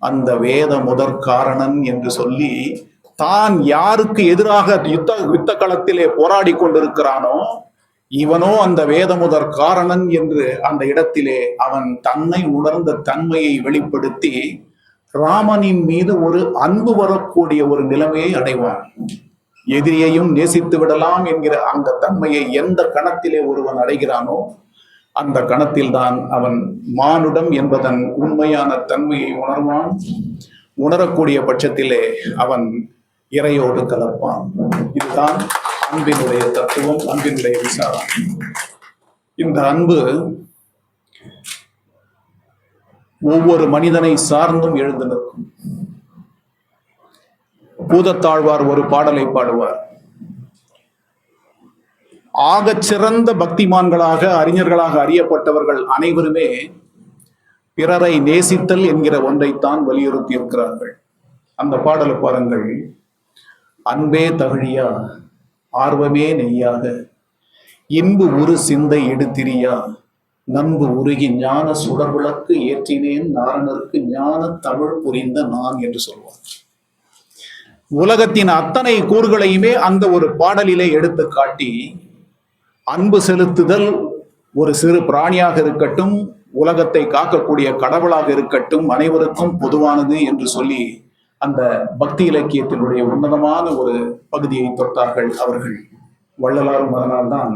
அந்த வேத முதற்காரணன் என்று சொல்லி தான் யாருக்கு எதிராக யுத்த களத்திலே போராடி கொண்டிருக்கிறானோ இவனோ அந்த வேத முதற்காரணன் என்று அந்த இடத்திலே அவன் தன்னை உணர்ந்த தன்மையை வெளிப்படுத்தி ராமனின் மீது ஒரு அன்பு வரக்கூடிய ஒரு நிலைமையை அடைவான். எதிரியையும் நேசித்து விடலாம் என்கிற அந்த தன்மையை எந்த கணத்திலே ஒருவன் அடைகிறானோ அந்த கணத்தில் தான் அவன் மானுடம் என்பதன் உண்மையான தன்மையை உணர்வான். உணரக்கூடிய பட்சத்திலே அவன் இறையோடு கலப்பான். இதுதான் அன்பினுடைய தத்துவம், அன்பினுடைய விசாரம். இந்த அன்பு ஒவ்வொரு மனிதனை சார்ந்தும் எழுந்து நிற்கும். பூதத்தாழ்வார் ஒரு பாடலை பாடுவார். ஆகச் சிறந்த பக்திமான்களாக அறிஞர்களாக அறியப்பட்டவர்கள் அனைவருமே பிறரை நேசித்தல் என்கிற ஒன்றைத்தான் வலியுறுத்தி இருக்கிறார்கள். அந்த பாடலை பாருங்கள். அன்பே தகழியா ஆர்வமே நெய்யாக, இன்பு உரு சிந்தை எடுத்திரியா, நன்பு உருகி ஞான சுடர்விளக்கு ஏற்றினேன் நாரணருக்கு ஞான தமிழ் புரிந்த நான் என்று சொல்வார். உலகத்தின் அத்தனை கூறுகளையுமே அந்த ஒரு பாடலிலே எடுத்து காட்டி அன்பு செலுத்துதல் ஒரு சிறு பிராணியாக இருக்கட்டும், உலகத்தை காக்கக்கூடிய கடவுளாக இருக்கட்டும், அனைவருக்கும் பொதுவானது என்று சொல்லி அந்த பக்தி இலக்கியத்தினுடைய உன்னதமான ஒரு பகுதியை தொட்டார்கள் அவர்கள். வள்ளலாரும் அதனால்தான்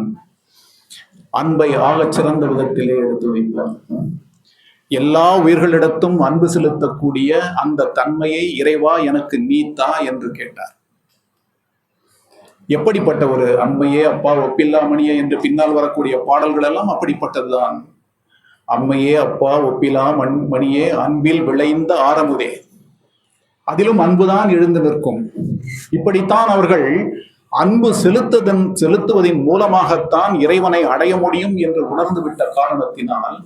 அன்பை ஆகச் சிறந்த விதத்திலே எடுத்து வைப்பார். எல்லா உயிர்களிடத்தும் அன்பு செலுத்தக்கூடிய அந்த தன்மையை இறைவா எனக்கு நீத்தா என்று கேட்டார். எப்படிப்பட்ட ஒரு அன்பையே அப்பா ஒப்பில்லாமணியே என்று பின்னால் வரக்கூடிய பாடல்கள் எல்லாம் அப்படிப்பட்டதுதான். அம்மையே அப்பா ஒப்பிலா மணியே அன்பில் விளைந்த ஆரமுதே, அதிலும் அன்புதான் எழுந்து நிற்கும். இப்படித்தான் அவர்கள் அன்பு செலுத்துவதின் மூலமாகத்தான் இறைவனை அடைய முடியும் என்று உணர்ந்துவிட்ட காரணத்தினால்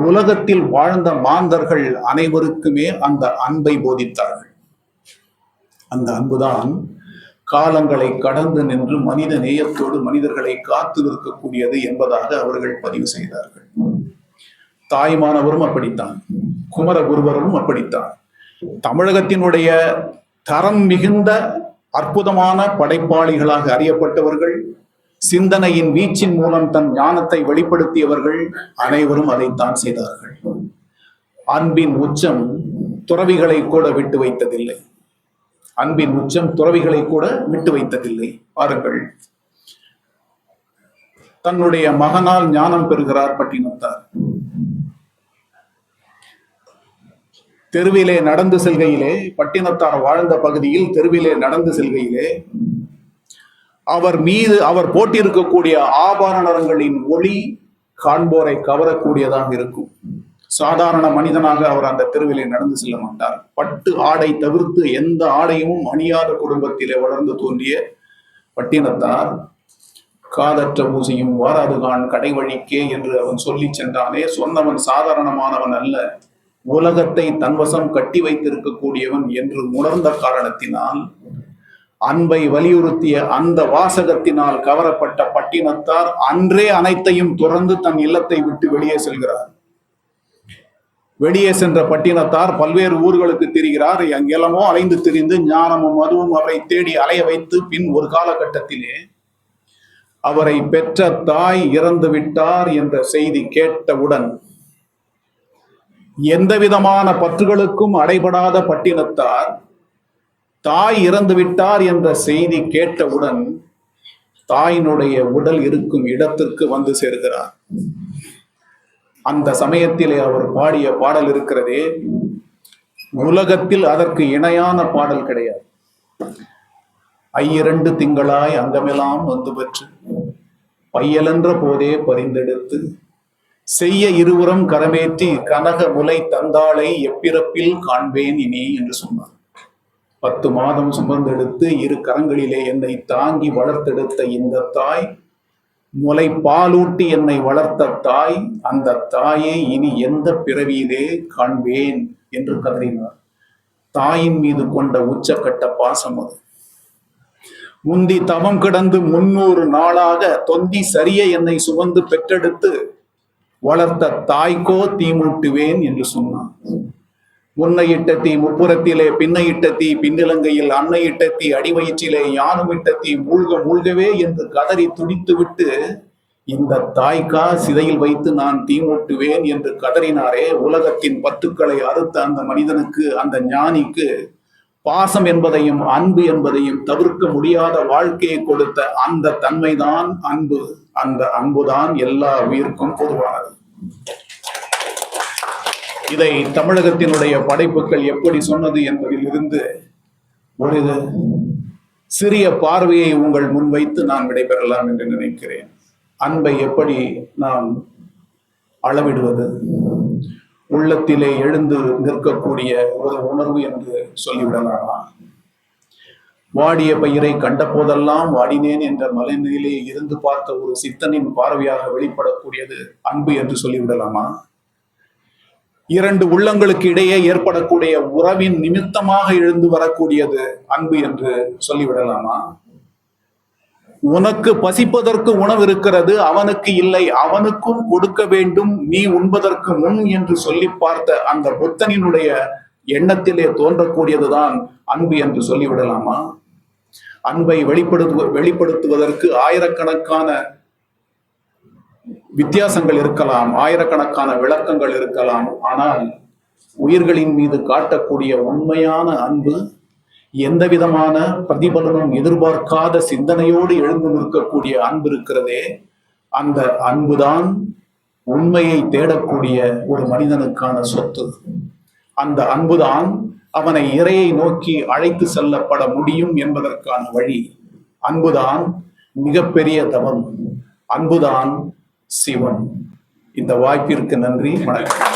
உலகத்தில் வாழ்ந்த மாந்தர்கள் அனைவருக்குமே அந்த அன்பை போதித்தார்கள். அந்த அன்புதான் காலங்களை கடந்து நின்று மனித நேயத்தோடு மனிதர்களை காத்து நிற்கக்கூடியது என்பதாக அவர்கள் பதிவு செய்தார்கள். தாய்மானவரும் அப்படித்தான், குமரகுருவரும் அப்படித்தான். தமிழகத்தினுடைய தரம் மிகுந்த அற்புதமான படைப்பாளிகளாக அறியப்பட்டவர்கள், சிந்தனையின் வீச்சின் மூலம் தன் ஞானத்தை வெளிப்படுத்தியவர்கள் அனைவரும் அதைத்தான் செய்தார்கள். அன்பின் உச்சம் துறவிகளை கூட விட்டு வைத்ததில்லை. அன்பின் உச்சம் துறவிகளை கூட விட்டு வைத்ததில்லை. பாருங்கள், தன்னுடைய மகனால் ஞானம் பெறுகிறார் பட்டினத்தார். தெருவிலே நடந்து செல்கையிலே, பட்டினத்தார் வாழ்ந்த பகுதியில் தெருவிலே நடந்து செல்கையிலே அவர் போட்டிருக்கக்கூடிய ஆபரணங்களின் ஒளி காண்போரை கவரக்கூடியதாக இருக்கும். சாதாரண மனிதனாக அவர் அந்த தெருவிலே நடந்து செல்ல மாட்டார். பட்டு ஆடை தவிர்த்து எந்த ஆடையும் அணியாத குடும்பத்திலே வளர்ந்து தோன்றிய பட்டினத்தார் காதற்ற ஊசியும் வாராதுகான் கடை வழிக்கே என்று அவன் சொல்லி சென்றானே, சொன்னவன் சாதாரணமானவன் அல்ல, உலகத்தை தன்வசம் கட்டி வைத்திருக்கக்கூடியவன் என்று உணர்ந்த காரணத்தினால் அன்பை வலியுறுத்திய அந்த வாசகத்தினால் கவரப்பட்ட பட்டினத்தார் அன்றே அனைத்தையும் துறந்து தன் இல்லத்தை விட்டு வெளியே செல்கிறார். வெளியே சென்ற பட்டினத்தார் பல்வேறு ஊர்களுக்கு திரிகிறார். எங்கெல்லாமோ அலைந்து திரிந்து ஞானமும் அதுவும் அவரை தேடி அலைய வைத்து பின் ஒரு காலகட்டத்திலே அவரை பெற்ற தாய் இறந்து விட்டார் என்ற செய்தி கேட்டவுடன் எந்த விதமான பற்றுகளுக்கும் அடைபடாத பட்டினத்தார் தாய் இறந்து விட்டார் என்ற செய்தி கேட்டவுடன் தாயினுடைய உடல் இருக்கும் இடத்திற்கு வந்து சேர்கிறார். அந்த சமயத்திலே அவர் பாடிய பாடல் இருக்கிறதே, உலகத்தில் அதற்கு இணையான பாடல் கிடையாது. ஐயிரண்டு திங்களாய் அங்கமெல்லாம் வந்து பெற்று பையலென்ற போதே பரிந்தெடுத்து செய்ய இருவரும் கரமேற்றி கனக முலை தந்தாளை எப்பிறப்பில் காண்பேன் இனி என்று சொன்னார். 10 மாதம் சுமந்தெடுத்து இரு கரங்களிலே என்னை தாங்கி வளர்த்தெடுத்த இந்த தாய், முலை பாலூட்டி என்னை வளர்த்த தாய், அந்த தாயை இனி எந்த பிறவியிலே காண்பேன் என்று கதறினார். தாயின் மீது கொண்ட உச்சக்கட்ட பாசம் அது. முந்தி தவம் கிடந்து 300 நாளாக தொந்தி சரிய என்னை சுமந்து பெற்றெடுத்து வளர்த்த தாய்க்கோ தீமூட்டுவேன் என்று சொன்னான். உன்னையிட்ட தீ முப்புறத்திலே, பின்னையிட்ட தீ பின்னிலங்கையில், அன்னையிட்ட தீ அடிவயிற்றிலே, யானுமிட்ட தீ மூழ்கவே என்று கதறி துடித்து விட்டு இந்த தாய்க்கா சிதையில் வைத்து நான் தீமூட்டுவேன் என்று கதறினாரே, உலகத்தின் பற்றுக்களை அறுத்த அந்த மனிதனுக்கு, அந்த ஞானிக்கு பாசம் என்பதையும் அன்பு என்பதையும் தவிர்க்க முடியாத வாழ்க்கையை கொடுத்த அந்த தன்மைதான் அன்பு. அந்த அன்புதான் எல்லா உயிருக்கும் பொதுவானது. இதை தமிழகத்தினுடைய படைப்புகள் எப்படி சொன்னது என்பதில் இருந்து ஒரு சிறிய பார்வையை உங்கள் முன்வைத்து நான் விடைபெறலாம் என்று நினைக்கிறேன். அன்பை எப்படி நாம் அளவிடுவது? உள்ளத்திலே எழுந்து நிற்கக்கூடிய ஒரு உணர்வு என்று சொல்லிவிடலாமா? வாடிய பயிரை கண்ட போதெல்லாம் வாடினேன் என்ற மலைநிலையிலே இருந்து பார்த்த ஒரு சித்தனின் பார்வையாக வெளிப்படக்கூடியது அன்பு என்று சொல்லிவிடலாமா? 2 உள்ளங்களுக்கு இடையே ஏற்படக்கூடிய உறவின் நிமித்தமாக எழுந்து வரக்கூடியது அன்பு என்று சொல்லிவிடலாமா? உனக்கு பசிப்பதற்கு உணவு இருக்கிறது, அவனுக்கு இல்லை, அவனுக்கும் கொடுக்க வேண்டும், நீ உண்பதற்கு முன் என்று சொல்லி பார்த்த அந்த புத்தனினுடைய எண்ணத்திலே தோன்றக்கூடியதுதான் அன்பு என்று சொல்லிவிடலாமா? அன்பை வெளிப்படுத்துவதற்கு ஆயிரக்கணக்கான வித்தியாசங்கள் இருக்கலாம், ஆயிரக்கணக்கான விளக்கங்கள் இருக்கலாம். ஆனால் உயிர்களின் மீது காட்டக்கூடிய உண்மையான அன்பு, எந்த விதமான பிரதிபலனும் எதிர்பார்க்காத சிந்தனையோடு எழுந்து நிற்கக்கூடிய அன்பு இருக்கிறதே, அந்த அன்புதான் உண்மையை தேடக்கூடிய ஒரு மனிதனுக்கான சொத்து. அந்த அன்புதான் அவனை இறையை நோக்கி அழைத்து செல்லப்பட முடியும் என்பதற்கான வழி. அன்புதான் மிகப்பெரிய தவம். அன்புதான் சிவன். இந்த வாய்ப்பிற்கு நன்றி. வணக்கம்.